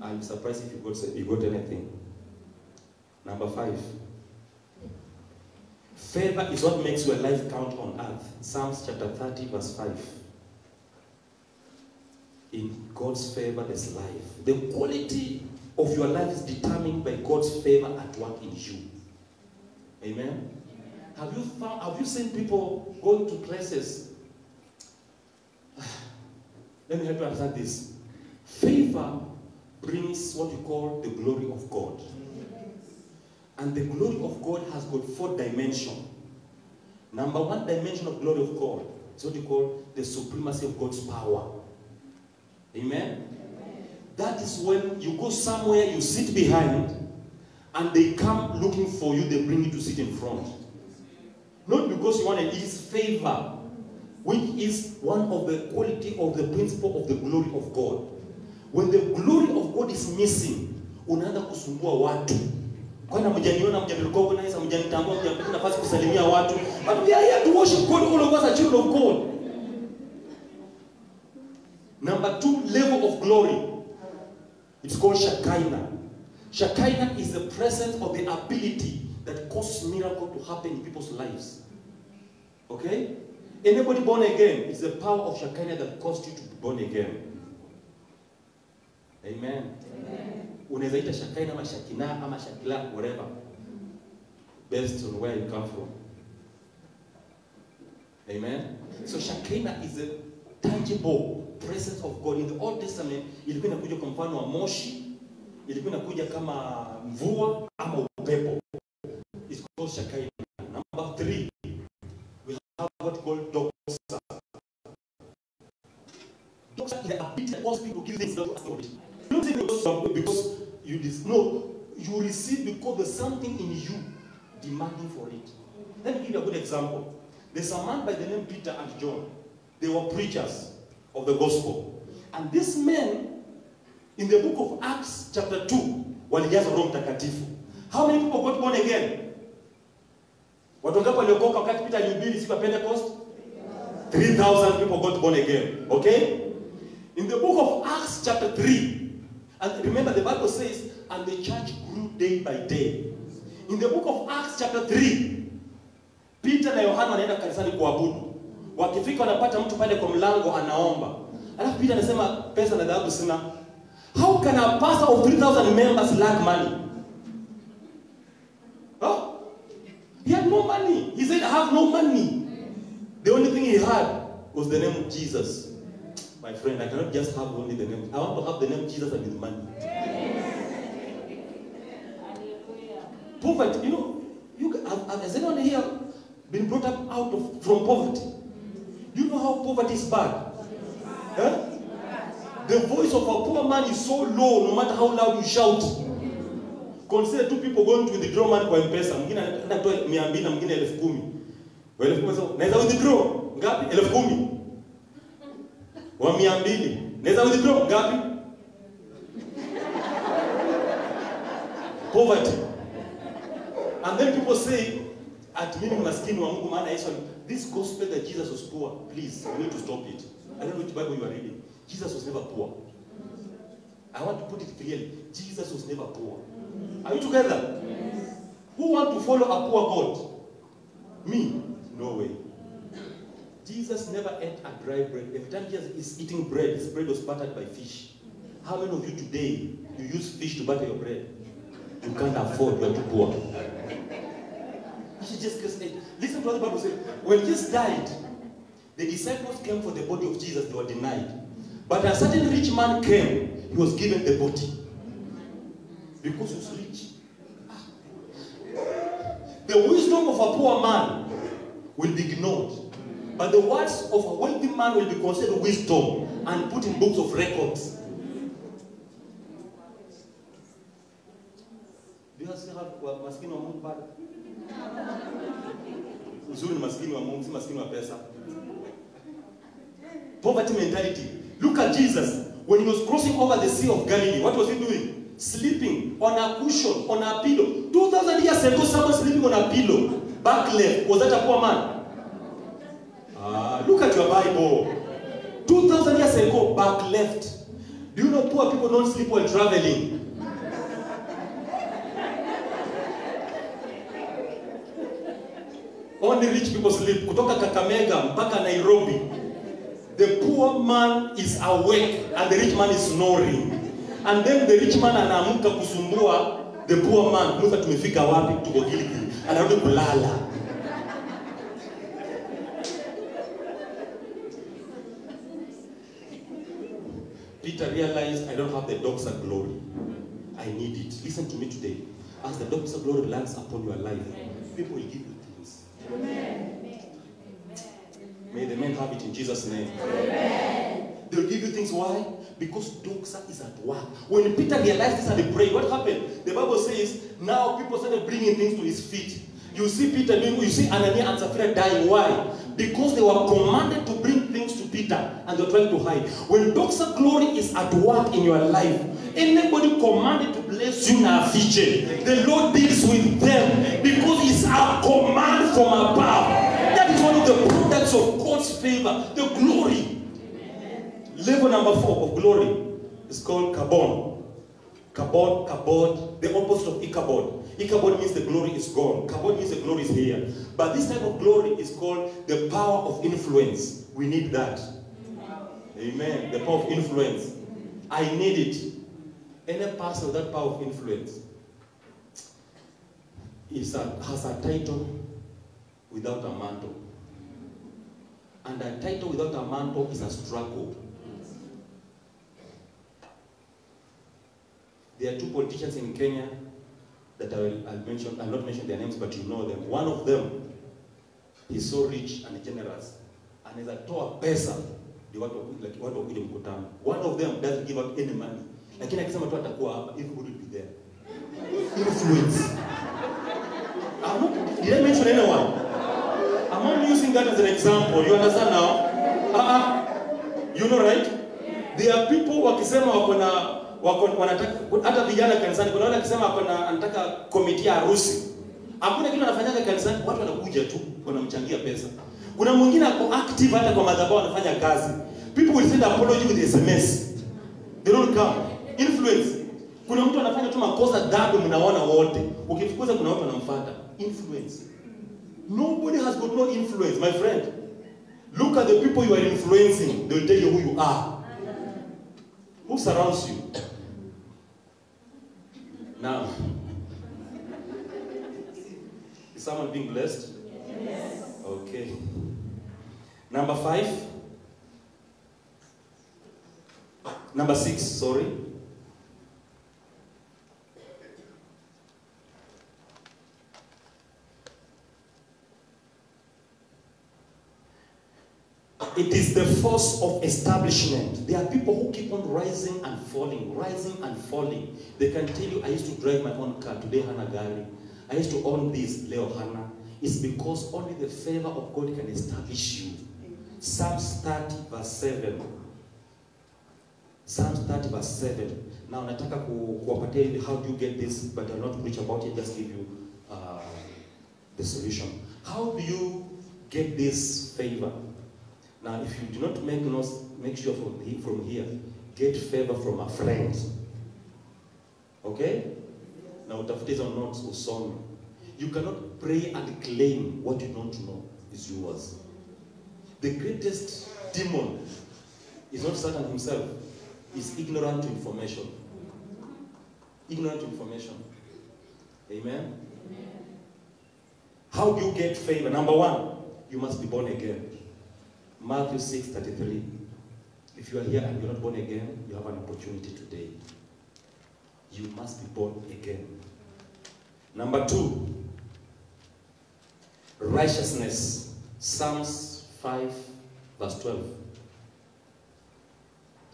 I'm surprised if you got anything. Number 5. Favor is what makes your life count on earth. Psalms chapter 30 verse 5. In God's favor there's life. The quality of your life is determined by God's favor at work in you. Amen? Have you seen people going to places? Let me help you understand this. Favor brings what you call the glory of God. And the glory of God has got 4 dimensions. Number 1 dimension of glory of God is what you call the supremacy of God's power. Amen? That is when you go somewhere, you sit behind, and they come looking for you, they bring you to sit in front. Not because you want to, it is favor, which is one of the quality of the principle of the glory of God. When the glory of God is missing, unaanza kusumbua watu. Kwani mjaniona mjanirecognize, mjanitambua, mjapata nafasi kusalimia watu. But we are here to worship God, all of us are children of God. Number 2 level of glory. It's called Shekinah. Shekinah is the presence of the ability that causes miracle to happen in people's lives. Okay? Anybody born again, it's the power of Shekinah that caused you to be born again. Amen. Unaweza ita Shekinah ama Shekinah ama Shakila, whatever, based on where you come from. Amen. So Shekinah is a tangible presence of God. In the Old Testament, ilikuwa inakuja kwa mfano wa moshi, ilikuwa inakuja kama mvua ama upepo. It's called Shekinah. Number 3, we have what called doxa. Doxa is the ability that causes people to give things that you ask. You don't think because you receive because there's something in you demanding for it. Let me give you a good example. There's a man by the name Peter and John. They were preachers of the gospel. And these men, in the book of Acts chapter 2, walijaza Roho Mtakatifu. How many people got born again? Watu ngapi waliokoka wakati Peter alihubiri siku ya Pentecost? 3,000 people got born again. Okay? In the book of Acts chapter 3, and remember the Bible says, and the church grew day by day. In the book of Acts chapter 3, Peter na Yohana wanaenda kanisani kuabudu. Wakifika wanapata mtu pale kwa mlango anaomba. Alafu Peter anasema pesa na dhahabu sina. How can a pastor of 3,000 members lack money? Huh? He had no money. He said, I have no money. The only thing he had was the name of Jesus. My friend, I cannot just have only the name. I want to have the name Jesus and his money. Poverty, you know, has anyone here been brought up from poverty? Do you know how poverty is bad? Huh? The voice of a poor man is so low, no matter how loud you shout. Consider two people going to withdraw money kwa M-Pesa. Mwingine anatoa 200 na mwingine 10,000. Wewe 10,000 naweza withdraw ngapi? 10,000. Wa 200. Naweza withdraw ngapi? Poverty. And then people say, at mimi maskini wa Mungu maana Yesu, this gospel that Jesus was poor, please, you need to stop it. I don't know which Bible you are reading. Jesus was never poor. I want to put it clearly. Jesus was never poor. Are you together? Yes. Who want to follow a poor God? Me? No way. Jesus never ate a dry bread. Every time Jesus is eating bread, his bread was buttered by fish. How many of you today, you use fish to butter your bread? You can't afford, you are too poor. Just listen to what the Bible says. When Jesus died, the disciples came for the body of Jesus, they were denied. But a certain rich man came, he was given the body. Because he was rich. The wisdom of a poor man will be ignored. But the words of a wealthy man will be considered wisdom and put in books of records. Do you still have maskini wa Mungu bado? Uzuri ni maskini wa Mungu, si maskini wa pesa. Poverty mentality. Look at Jesus. When he was crossing over the Sea of Galilee, what was he doing? Sleeping on a cushion, on a pillow. 2,000 years ago, someone sleeping on a pillow. Back left. Was that a poor man? Look at your Bible. 2,000 years ago, back left. Do you know poor people don't sleep while traveling? Only rich people sleep. Kutoka Kakamega mpaka Nairobi. The poor man is awake and the rich man is snoring. And then the rich man anaamka kusumbua the poor man. Musa tumefika wapi? Tuko Gilgil. Anarudi kulala. Peter realized, I don't have the doxa glory. I need it. Listen to me today. As the doxa glory lands upon your life, people will give you things. Amen. May the men have it in Jesus' name. Amen. They'll give you things. Why? Because doxa is at work. When Peter realized this and he prayed, what happened? The Bible says, now people started bringing things to his feet. You see Peter doing, you see Ananias and Sapphira dying. Why? Because they were commanded to bring things to Peter and they were trying to hide. When doxa glory is at work in your life, anybody commanded to bless you in a feature, the Lord deals with them because it's a command from above. That is one of the products of God's favor, the glory. Level number 4 of glory is called kabod. Kabod, the opposite of Ichabod. Ichabod means the glory is gone. Kabod means the glory is here. But this type of glory is called the power of influence. We need that. Amen. The power of influence. I need it. Any person of that power of influence has a title without a mantle. And a title without a mantle is a struggle. There are two politicians in Kenya that I'll not mention their names, but you know them. One of them is so rich and generous, and is a toa pesa. One of them doesn't give out any money. Lakini akisema tu atakuwa hapa, if would be there. Influence. Did I mention anyone? I'm only using that as an example. You understand now? You know, right? There are people wakisema wanataka hata vijana kanisani, kuna wale akisema anataka komiti ya harusi. Hakuna kitu anafanyanga kanisani, watu wanakuja tu wanamchangia pesa. Kuna mwingine ako active hata kwa madhabahu anafanya kazi. People will send apology with SMS. They don't come. Influence. Kuna mtu anafanya tu makosa dhambi mnaona wote. Ukifukuza kuna watu wanamfuata. Influence. Nobody has got no influence, my friend. Look at the people you are influencing. They'll tell you who you are. Who surrounds you? Now, is someone being blessed? Yes. Okay. Number 6, sorry. It is the force of establishment. There are people who keep on rising and falling, rising and falling. They can tell you, I used to drive my own car, today Hana Gari. I used to own this, Leo Hana. It's because only the favor of God can establish you. Psalms 30 verse 7. Psalms 30 verse 7. Now, nataka kuwapatia how do you get this, but I'll not preach about it, just give you the solution. How do you get this favor? Now, if you do not make sure from here, get favor from a friend. Okay? Now, utafute hizo notes usome. You cannot pray and claim what you don't know is yours. The greatest demon is not Satan himself. Is ignorant to information. Ignorant to information. Amen? How do you get favor? Number 1, you must be born again. Matthew 6:33. If you are here and you're not born again, you have an opportunity today. You must be born again. Number 2, righteousness. Psalms 5 verse 12.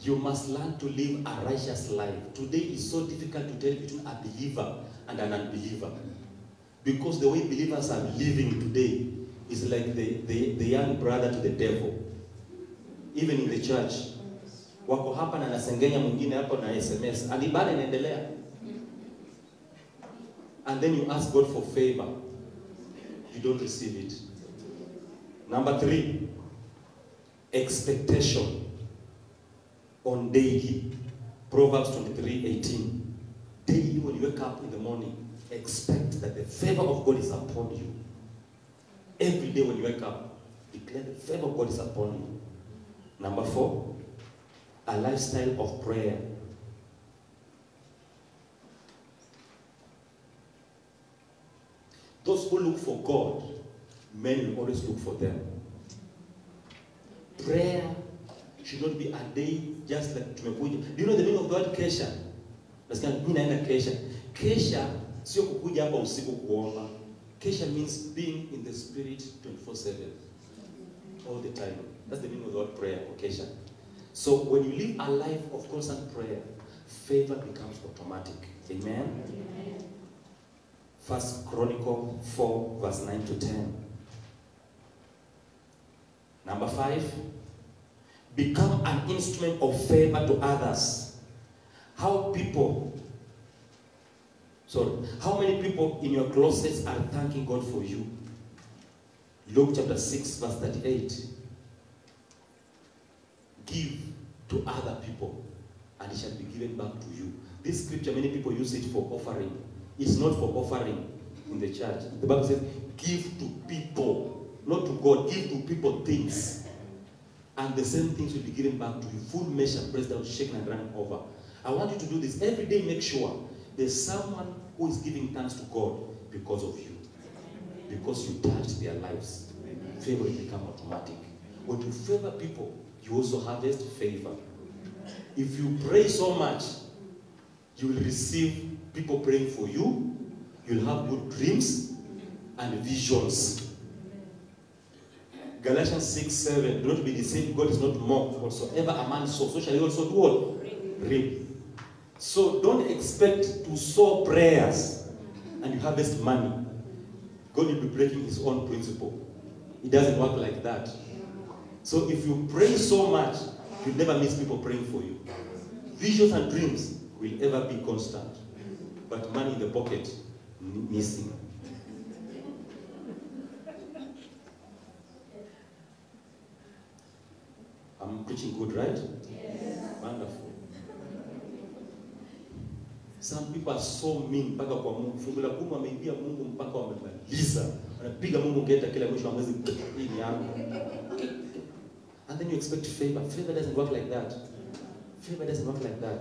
You must learn to live a righteous life. Today is so difficult to tell between a believer and an unbeliever. Because the way believers are living today is like the young brother to the devil. Even in the church. Wako hapa na nasengenya mwingine hapo na SMS. Alibada inaendelea. And then you ask God for favor. You don't receive it. Number 3, expectation on daily. Proverbs 23:18. Daily when you wake up in the morning, expect that the favor of God is upon you. Every day when you wake up, declare the favor of God is upon you. Number 4, a lifestyle of prayer. Those who look for God, men will always look for them. Prayer should not be a day just like tumekuja. Do you know the meaning of the word kesha? Nasikia mimi naenda kesha. Kesha sio kukuja hapa usiku kuomba. Kesha means being in the spirit 24/7. All the time. That's the meaning of the word prayer or kesha. So when you live a life of constant prayer, favor becomes automatic. Amen? Amen. 1 Chronicles 4 verse 9 to 10. Number 5, become an instrument of favor to others. How many people in your closets are thanking God for you? Luke chapter 6 verse 38. Give to other people and it shall be given back to you. This scripture, many people use it for offering. It's not for offering in the church. The Bible says, give to people, not to God. Give to people things. And the same things will be given back to you. Full measure, pressed down, shaken and running over. I want you to do this every day. Make sure there's someone who is giving thanks to God because of you. Because you touched their lives. Favor will become automatic. When you favor people, you also harvest favor. If you pray so much, you will receive people praying for you. You'll have good dreams and visions. Galatians 6:7. Do not be deceived. God is not mocked. Whatsoever a man sows, so shall he also do what? Reap. So don't expect to sow prayers and you harvest money. God will be breaking his own principle. It doesn't work like that. So if you pray so much, you'll never miss people praying for you. Visions and dreams will ever be constant. But money in the pocket, missing. I'm preaching good, right? Yes. Wonderful. Some people are so mean mpaka kwa Mungu. Fungu la 10 wameibia Mungu mpaka wamemaliza. piga Mungu ngeta kila mwisho wa mwezi, hii ni yangu. And then you expect favor. Favor doesn't work like that. Favor doesn't work like that.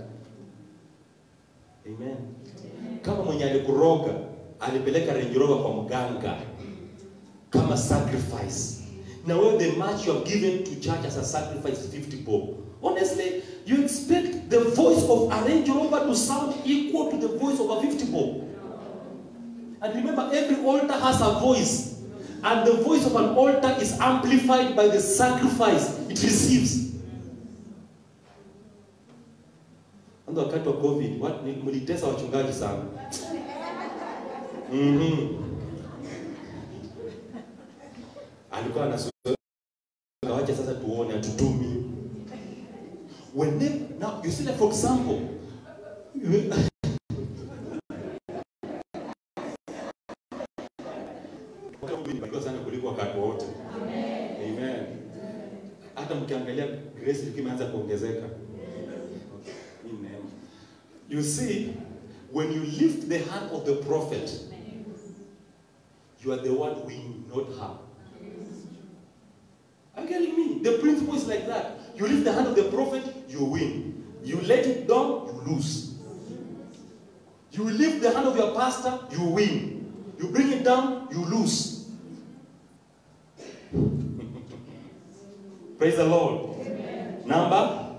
Amen. Kama mwenye alikuroga alipeleka Range Rover kwa mganga kama sacrifice. Now when the much you have given to church as a sacrifice 50 bob. Honestly, you expect the voice of a Range Rover to sound equal to the voice of a 50 bob. And remember, every altar has a voice. And the voice of an altar is amplified by the sacrifice it receives. And wakati wa COVID, mlitesa wachungaji sana. Alikuwa anasema wacha sasa tuone atutumi. Now you see, like, for example, sana kuliko wakati wote. Amen. Hata mkiangalia grace ikianza kuongezeka. Amen. You see, when you lift the hand of the prophet, you are the one winning, not her. Are you getting me? The principle is like that. You lift the hand of the prophet, you win. You let it down, you lose. You lift the hand of your pastor, you win. You bring it down, you lose. Praise the Lord. Amen. Number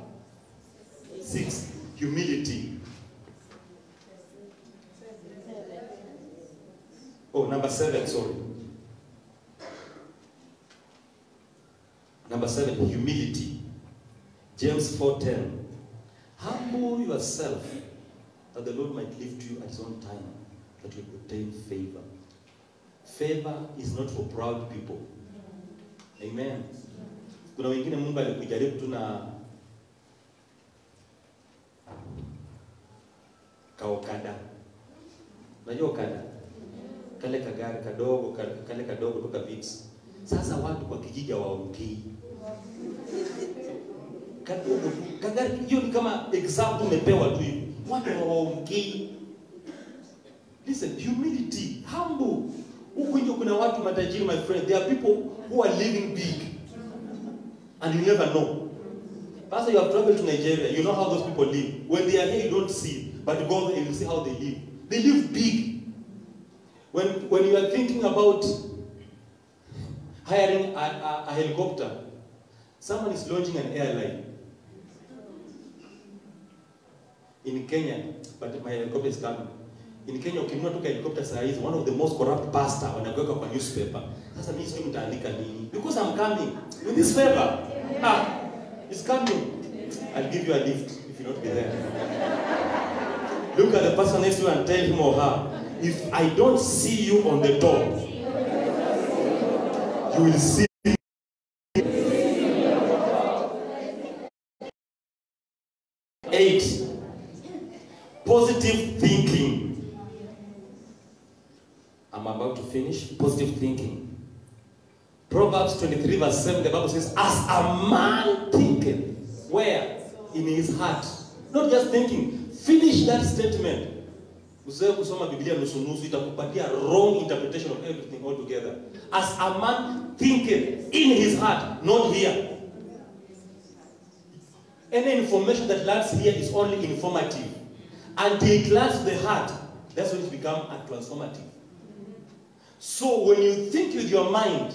6, humility. Oh, number 7, sorry. Number 7, humility. James 4:10. Humble yourself, that the Lord might lift you at his own time, that you obtain favor. Favor is not for proud people. Amen. Kuna wengine Mungu alikujaribu tu na kaokada. Unajua okada? Kale kagari kadogo, kale kadogo toka Vix. Sasa watu kwa kijiji hawaongei. Kadogo kagari hiyo ni kama example umepewa tu hivi. Watu hawaongei. Listen, humility, humble. Huko nje kuna watu matajiri, my friend. There are people who are living big. And you never know. Pastor, you have traveled to Nigeria. You know how those people live. When they are here, you don't see. But you go there and you see how they live. They live big. When you are thinking about hiring a helicopter, someone is launching an airline in Kenya, but my helicopter is coming. In Kenya, ukinunua tu helicopter saa hizi, one of the most corrupt pastor wanakuweka kwa newspaper. Sasa mimi sijui mtaandika nini. Because I'm coming with this favor. It's coming. I'll give you a lift if you not be there. Look at the person next to you and tell him or her, if I don't see you on the top, you will see. Eight, positive thinking. I'm about to finish. Positive thinking. Proverbs 23 verse 7, the Bible says, as a man thinketh, where? In his heart. Not just thinking. Finish that statement. Usiwe kusoma Biblia nusu-nusu, itakupatia wrong interpretation of everything altogether. As a man thinketh in his heart, not here. Any information that lands here is only informative. Until it lands to the heart, that's when it becomes transformative. So when you think with your mind,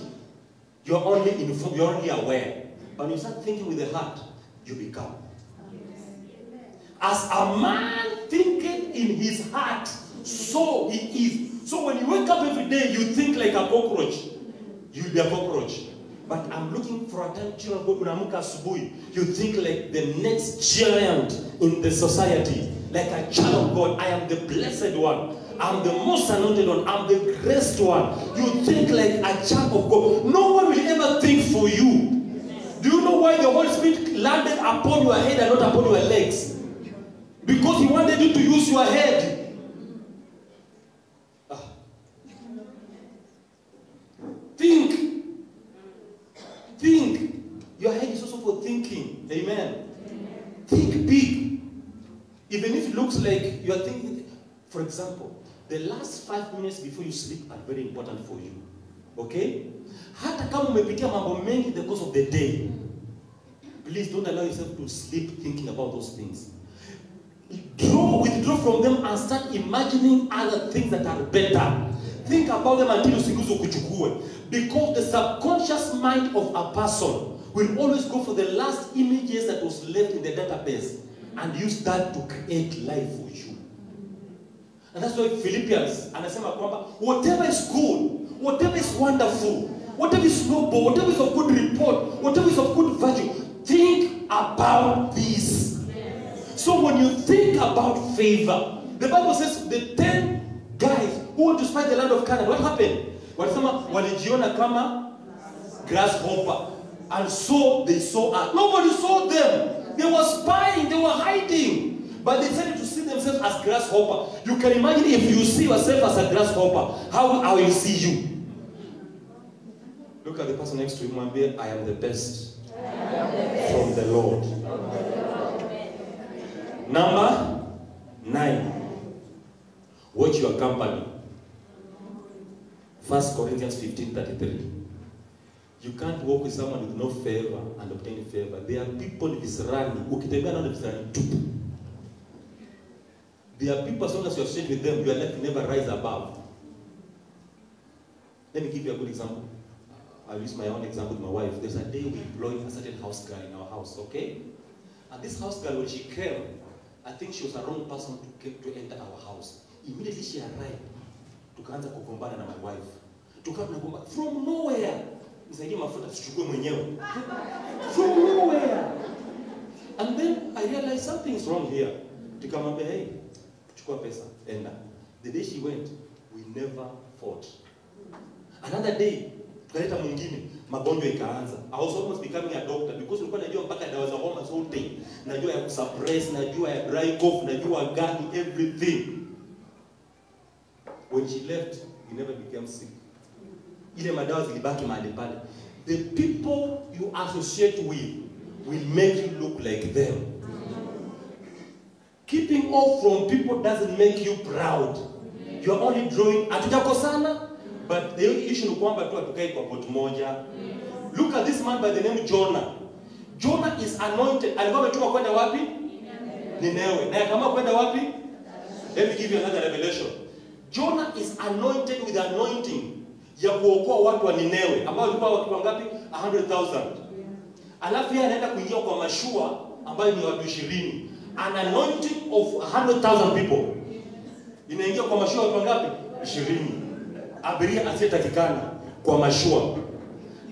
you're only informed, you're only aware. But when you start thinking with the heart, you become. As a man thinketh in his heart, so he is. So when you wake up every day, you think like a cockroach. You'll be a cockroach. But I'm looking for a time, children, God, unaamka asubuhi. You think like the next giant in the society. Like a child of God. I am the blessed one. I'm the most anointed one. I'm the graced one. You think like a child of God. No one will ever think for you. Do you know why the Holy Spirit landed upon your head and not upon your legs? Because he wanted you to use your head. Think. Think. Your head is also for thinking. Amen. Think big. Even if it looks like you are thinking. For example, the last 5 minutes before you sleep are very important for you. Okay? Hata kama umepitia mambo mengi the course of the day, please don't allow yourself to sleep thinking about those things. Withdraw from them and start imagining other things that are better. Think about them until usingizi ukuchukue. Because the subconscious mind of a person will always go for the last images that was left in the database and use that to create life for you. And that's why Philippians anasema kwamba whatever is good, whatever is wonderful, whatever is noble, whatever is of good report, whatever is of good virtue, think about this. So when you think about favor, the Bible says the 10 guys who want to spy the land of Canaan, what happened? Walisema walijiona kama grasshopper, and so they saw us. Nobody saw them. They were spying, they were hiding, but they decided to see themselves as grasshopper. You can imagine if you see yourself as a grasshopper, how I will see you. Look at the person next to you and say, I am the best from the Lord. Number 9. Watch your company. 1 Corinthians 15:33. You can't walk with someone with no favor and obtain favor. There are people viscerani. Ukitembea nao viscerani tupu. There are people, as long as you are straight with them, your life will never rise above. Let me give you a good example. I'll use my own example with my wife. There's a day we employed a certain house girl in our house, okay? And this house girl, when she came, I think she was the wrong person to enter our house. Immediately she arrived. Tukaanza kugombana na my wife. Tukaanza kugombana from nowhere. Nisaidie mafuta tuchukue mwenyewe. From nowhere. And then I realized something is wrong here. Tukamwambia, hey, chukua pesa, enda. The day she went, we never fought. Another day, tukaleta mwingine, magonjwa ikaanza. I was almost becoming a doctor because nilikuwa najua mpaka dawa za homa zote. Najua ya kusuppress, najua ya dry cough, najua gani, everything. When she left, we never became sick. Ile madawa zilibaki mahali pale. The people you associate with will make you look like them. Keeping off from people doesn't make you proud. You are only drawing hatujakosana, but the issue ni kwamba tu atukai kwa boat moja. Look at this man by the name Jonah. Jonah is anointed. Alikuwa ametumwa kwenda wapi? Nineve. Na kama kwenda wapi? Let me give you another revelation. Jonah is anointed with anointing ya kuokoa watu wa Nineve ambao walikuwa watu wangapi? 100,000. Alafu yeye anaenda kuingia kwa mashua ambayo ni watu 20. An anointing of 100,000 people. Inaingia kwa mashua watu wangapi? 20. Abiria asiyetakikana kwa mashua.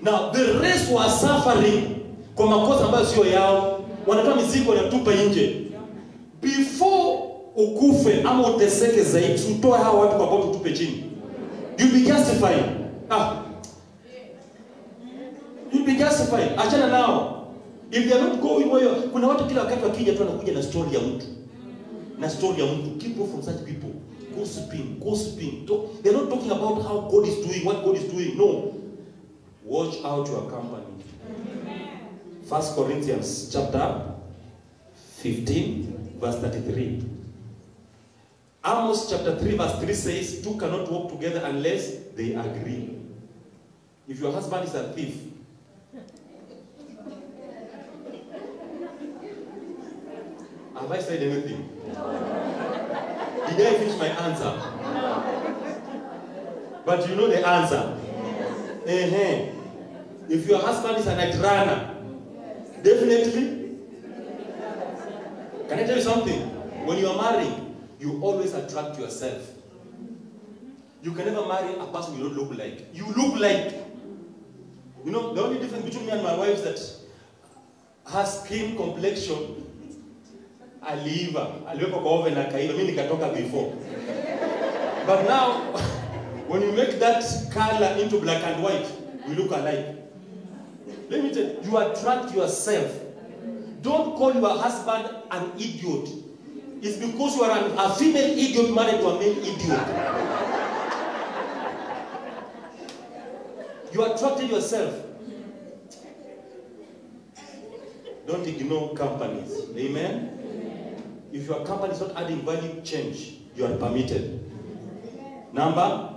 Now the rest were suffering kwa makosa ambayo sio yao. Wanatoa mizigo wanatupa nje. Before ukufe ama uteseke zaidi, utoe hao watu kwa boti tupe chini. You'll be justified. You'll be justified. Achana nao. If they are not going where kuna watu kila wakati wakija tu anakuja na story ya mtu. Na story ya mtu. Keep off from such people. Gossiping. They're not talking about how God is doing, what God is doing. No. Watch out your company. 1 Corinthians chapter 15 verse 33. Amos chapter 3 verse 3 says, two cannot walk together unless they agree. If your husband is a thief, have I said anything? Did I finish my answer? But you know the answer. If your husband is a night runner, definitely. Can I tell you something? When you are married, you always attract yourself. You can never marry a person you don't look like. You look like. You know, the only difference between me and my wife is that her skin complexion, aliiva, aliweka kwa oven akaiva, mimi nikatoka before. But now, when you make that color into black and white, we look alike. Let me tell you, you attract yourself. Don't call your husband an idiot. It's because you are a female idiot married to a male idiot. You attracted yourself. Don't ignore companies. Amen? If your company is not adding value, change. You are permitted. Number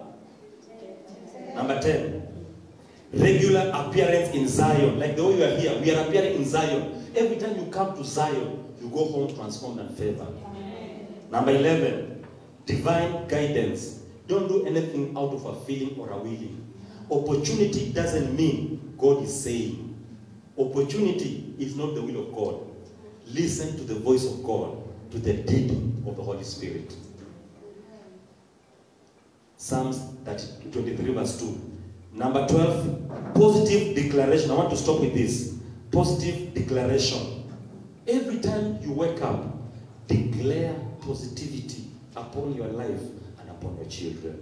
10. Regular appearance in Zion. Like the way we are here, we are appearing in Zion. Every time you come to Zion, you go home transformed and favored. Number 11, divine guidance. Don't do anything out of a feeling or a willing. Opportunity doesn't mean God is saying. Opportunity is not the will of God. Listen to the voice of God, to the leading of the Holy Spirit. Psalms 23 verse 2. Number 12, positive declaration. I want to stop with this. Positive declaration. Every time you wake up, declare positivity upon your life and upon your children.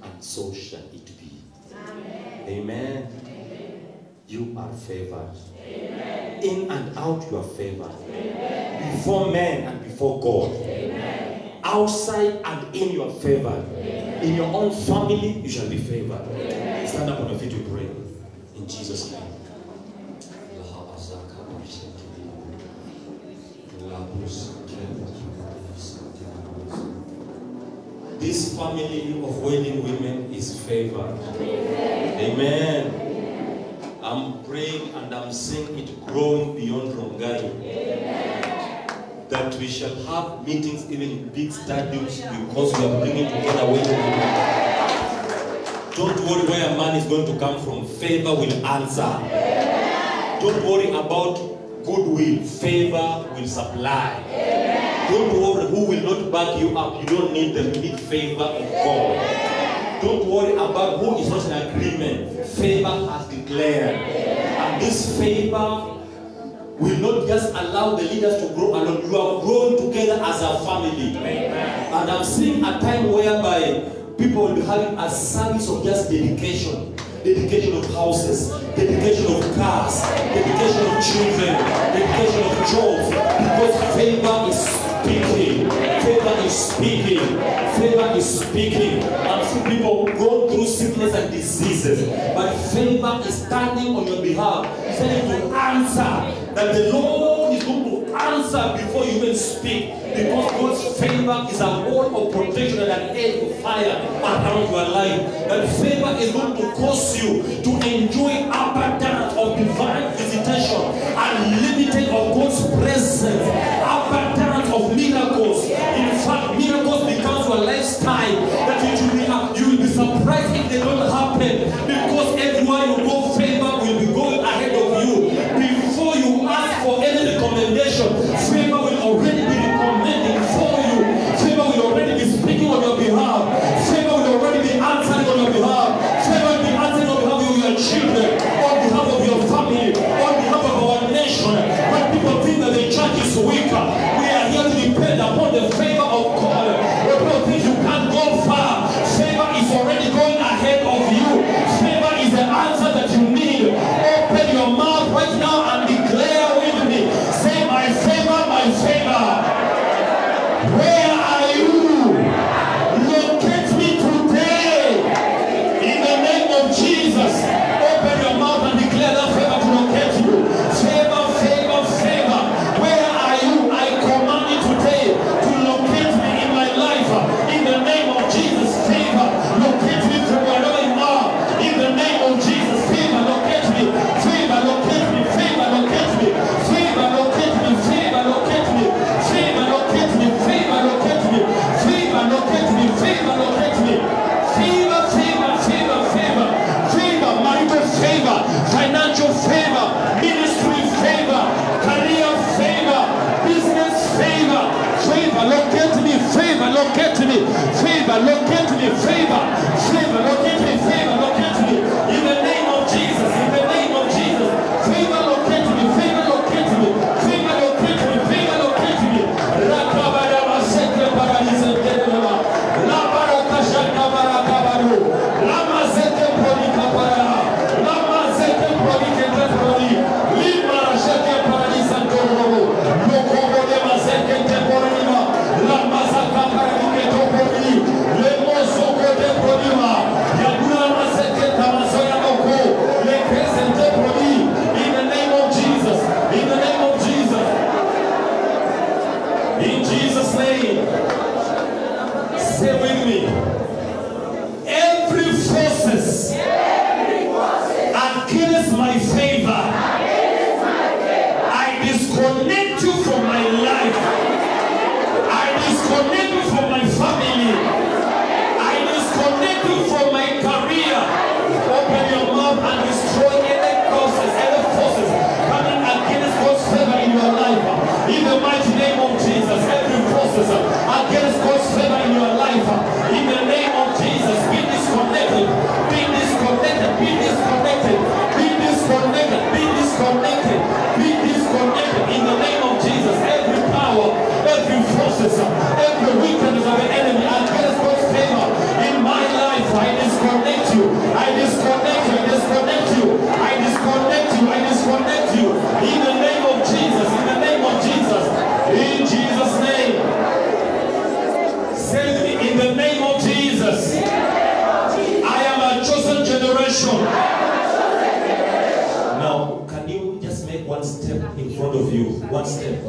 And so shall it be. Amen. Amen. Amen. You are favored. Amen. In and out you are favored. Amen. Before men and before God. Amen. Outside and in you are favored. Amen. In your own family you shall be favored. Amen. Stand up on your feet to pray. In Jesus' name. This family of wailing women is favored. Amen. Amen. I'm praying and I'm seeing it growing beyond Rongai. Amen. That we shall have meetings even in big stadiums because we are bringing together wailing women. Don't worry where a man is going to come from. Favor will answer. Amen. Don't worry about goodwill. Favor will supply. Amen. Don't worry who will not back you up. You don't need them. You need favor of God. Don't worry about who is not in agreement. Favor has declared. And this favor will not just allow the leaders to grow alone. You have grown together as a family. And I'm seeing a time whereby people will be having a service of just dedication. Dedication of houses, dedication of cars, dedication of children, dedication of jobs. Because favor is speaking. Favor is speaking. Favor is speaking. And some people go through sickness and diseases. But favor is standing on your behalf, saying to answer. That the Lord is going to answer before you even speak. Because God's favor is a wall of protection and an edge of fire around your life. That favor is going to cause you to enjoy abundance of divine visitation, unlimited of God's presence, abundance of miracles. In fact, miracles becomes your lifestyle. That you will be surprised if they don't happen. Because everywhere you go, favor will be going ahead of you. Before you ask for any recommendation, favor will already be recommending for you. Favor will already be speaking on your behalf. Favor will already be answering on your behalf. Favor will be answering on behalf of your children, on behalf of your family, on behalf of our nation. When people think that the church is weaker, we are here to depend upon the favor of God. When people think you can't go far, favor is already going ahead of you. Favor generation. Now, can you just make one step in front of you? One step.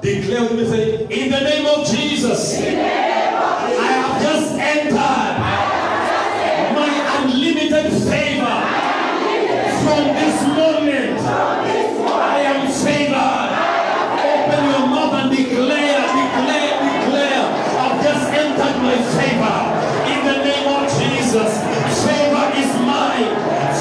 Declare with me, say, in the name of Jesus, I have just entered my unlimited favor. From this moment, I am favored. Open your mouth and declare, I've just entered my favor. In the name of Jesus, favor is mine.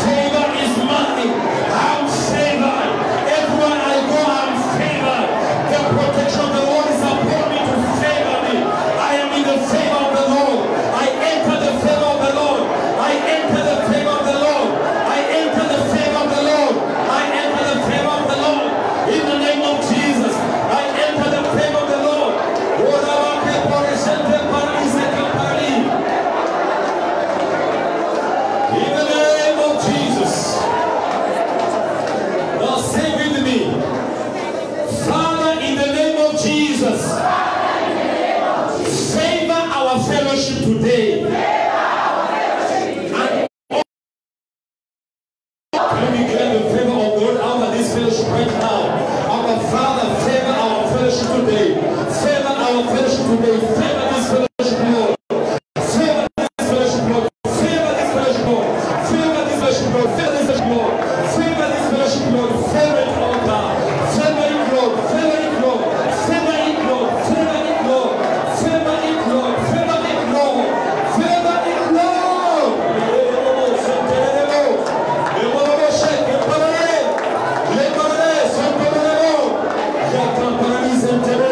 Favor is mine. I'm favored. Everywhere I go, I'm favored. The protection of the Lord is upon me to favor me. I am in the favor of the Lord. I enter the favor of the Lord. I enter the favor of the Lord. I enter the favor of the Lord. I enter the favor of the Lord. In the name of Jesus, I enter the favor of the Lord. In the name of Jesus. Now say with me, Father, in the name of Jesus, favor our fellowship today. And can we declare the favor of God out of this fellowship right now? Our Father, favor our fellowship today. Favor our fellowship today. Favor this fellowship, Lord. Favor this fellowship, Lord. Favor this fellowship, Lord. Favor this fellowship, Lord. Favor this fellowship, Lord. Favor this fellowship, Lord. Favor it, Lord God. Favor it, Lord. Favor it, Lord. Favor it, Lord. Favor it, Lord. Favor it, Lord. Favor it, Lord. Favor it, Lord.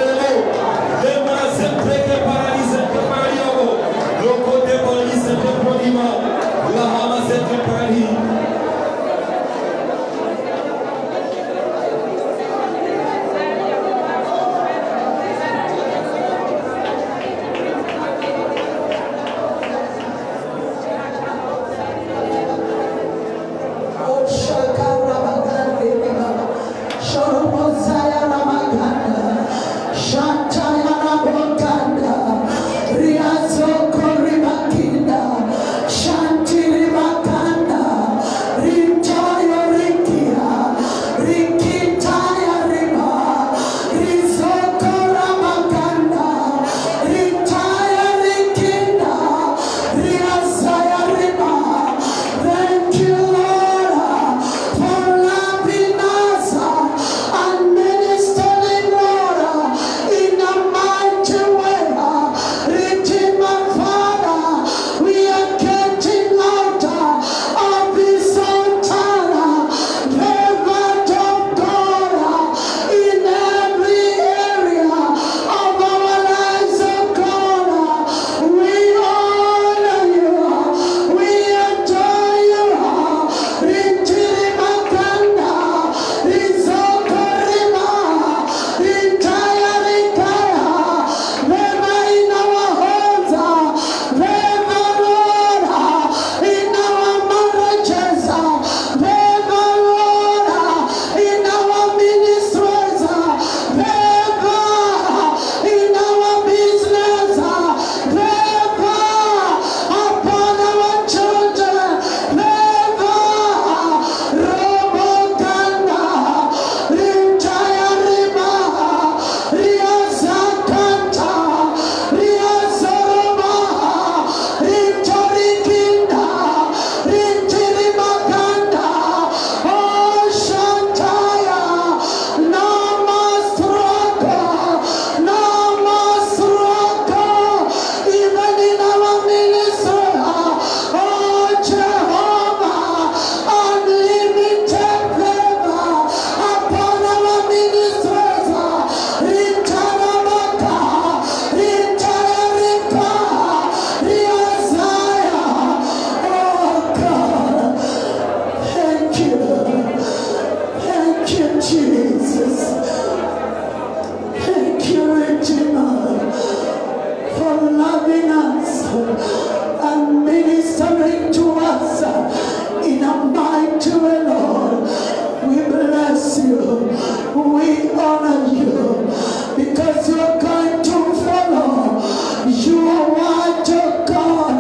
You are what God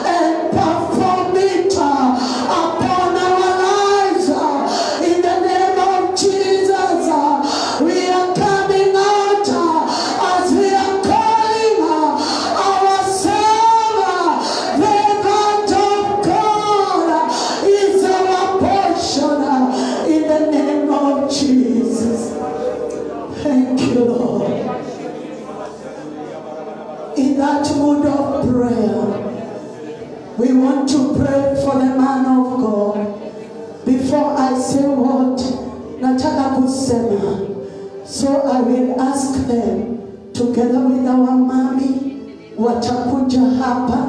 and perform want to pray for the man of God. Before I say what nataka kusema, so I will ask them together with our mommy watakuja hapa,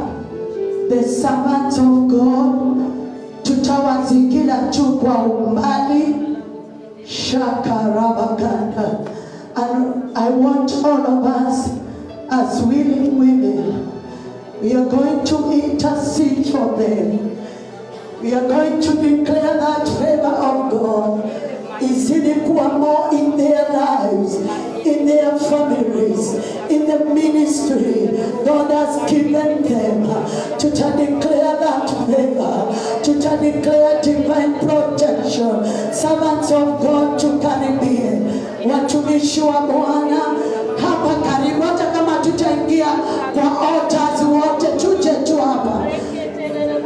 the servants of God, tutawazingira tu kwa umbali. Shakarabakanda. And I want all of us as willing women, we are going to intercede for them. We are going to declare that favor of God is more in their lives, in their families, in the ministry God has given them. To declare that favor, to declare divine protection. Servants of God tukaribie, watumishi wa Bwana hapa karibu, hata kama tutaingia kwa altars wote tuje tu hapa.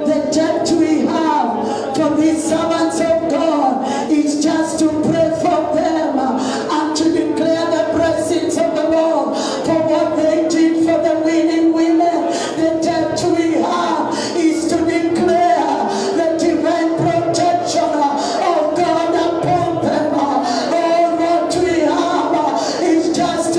The debt we have for these servants of God is just to pray for them and to declare the blessings of the Lord for what they did for the winning women. The debt we have is to declare the divine protection of God upon them. All what we have is just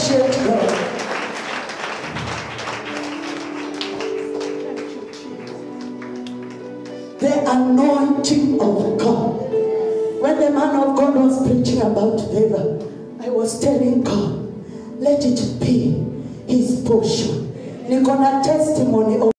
appreciate God. The anointing of God. When the man of God was preaching about favor, I was telling God, let it be his portion. Niko na testimony of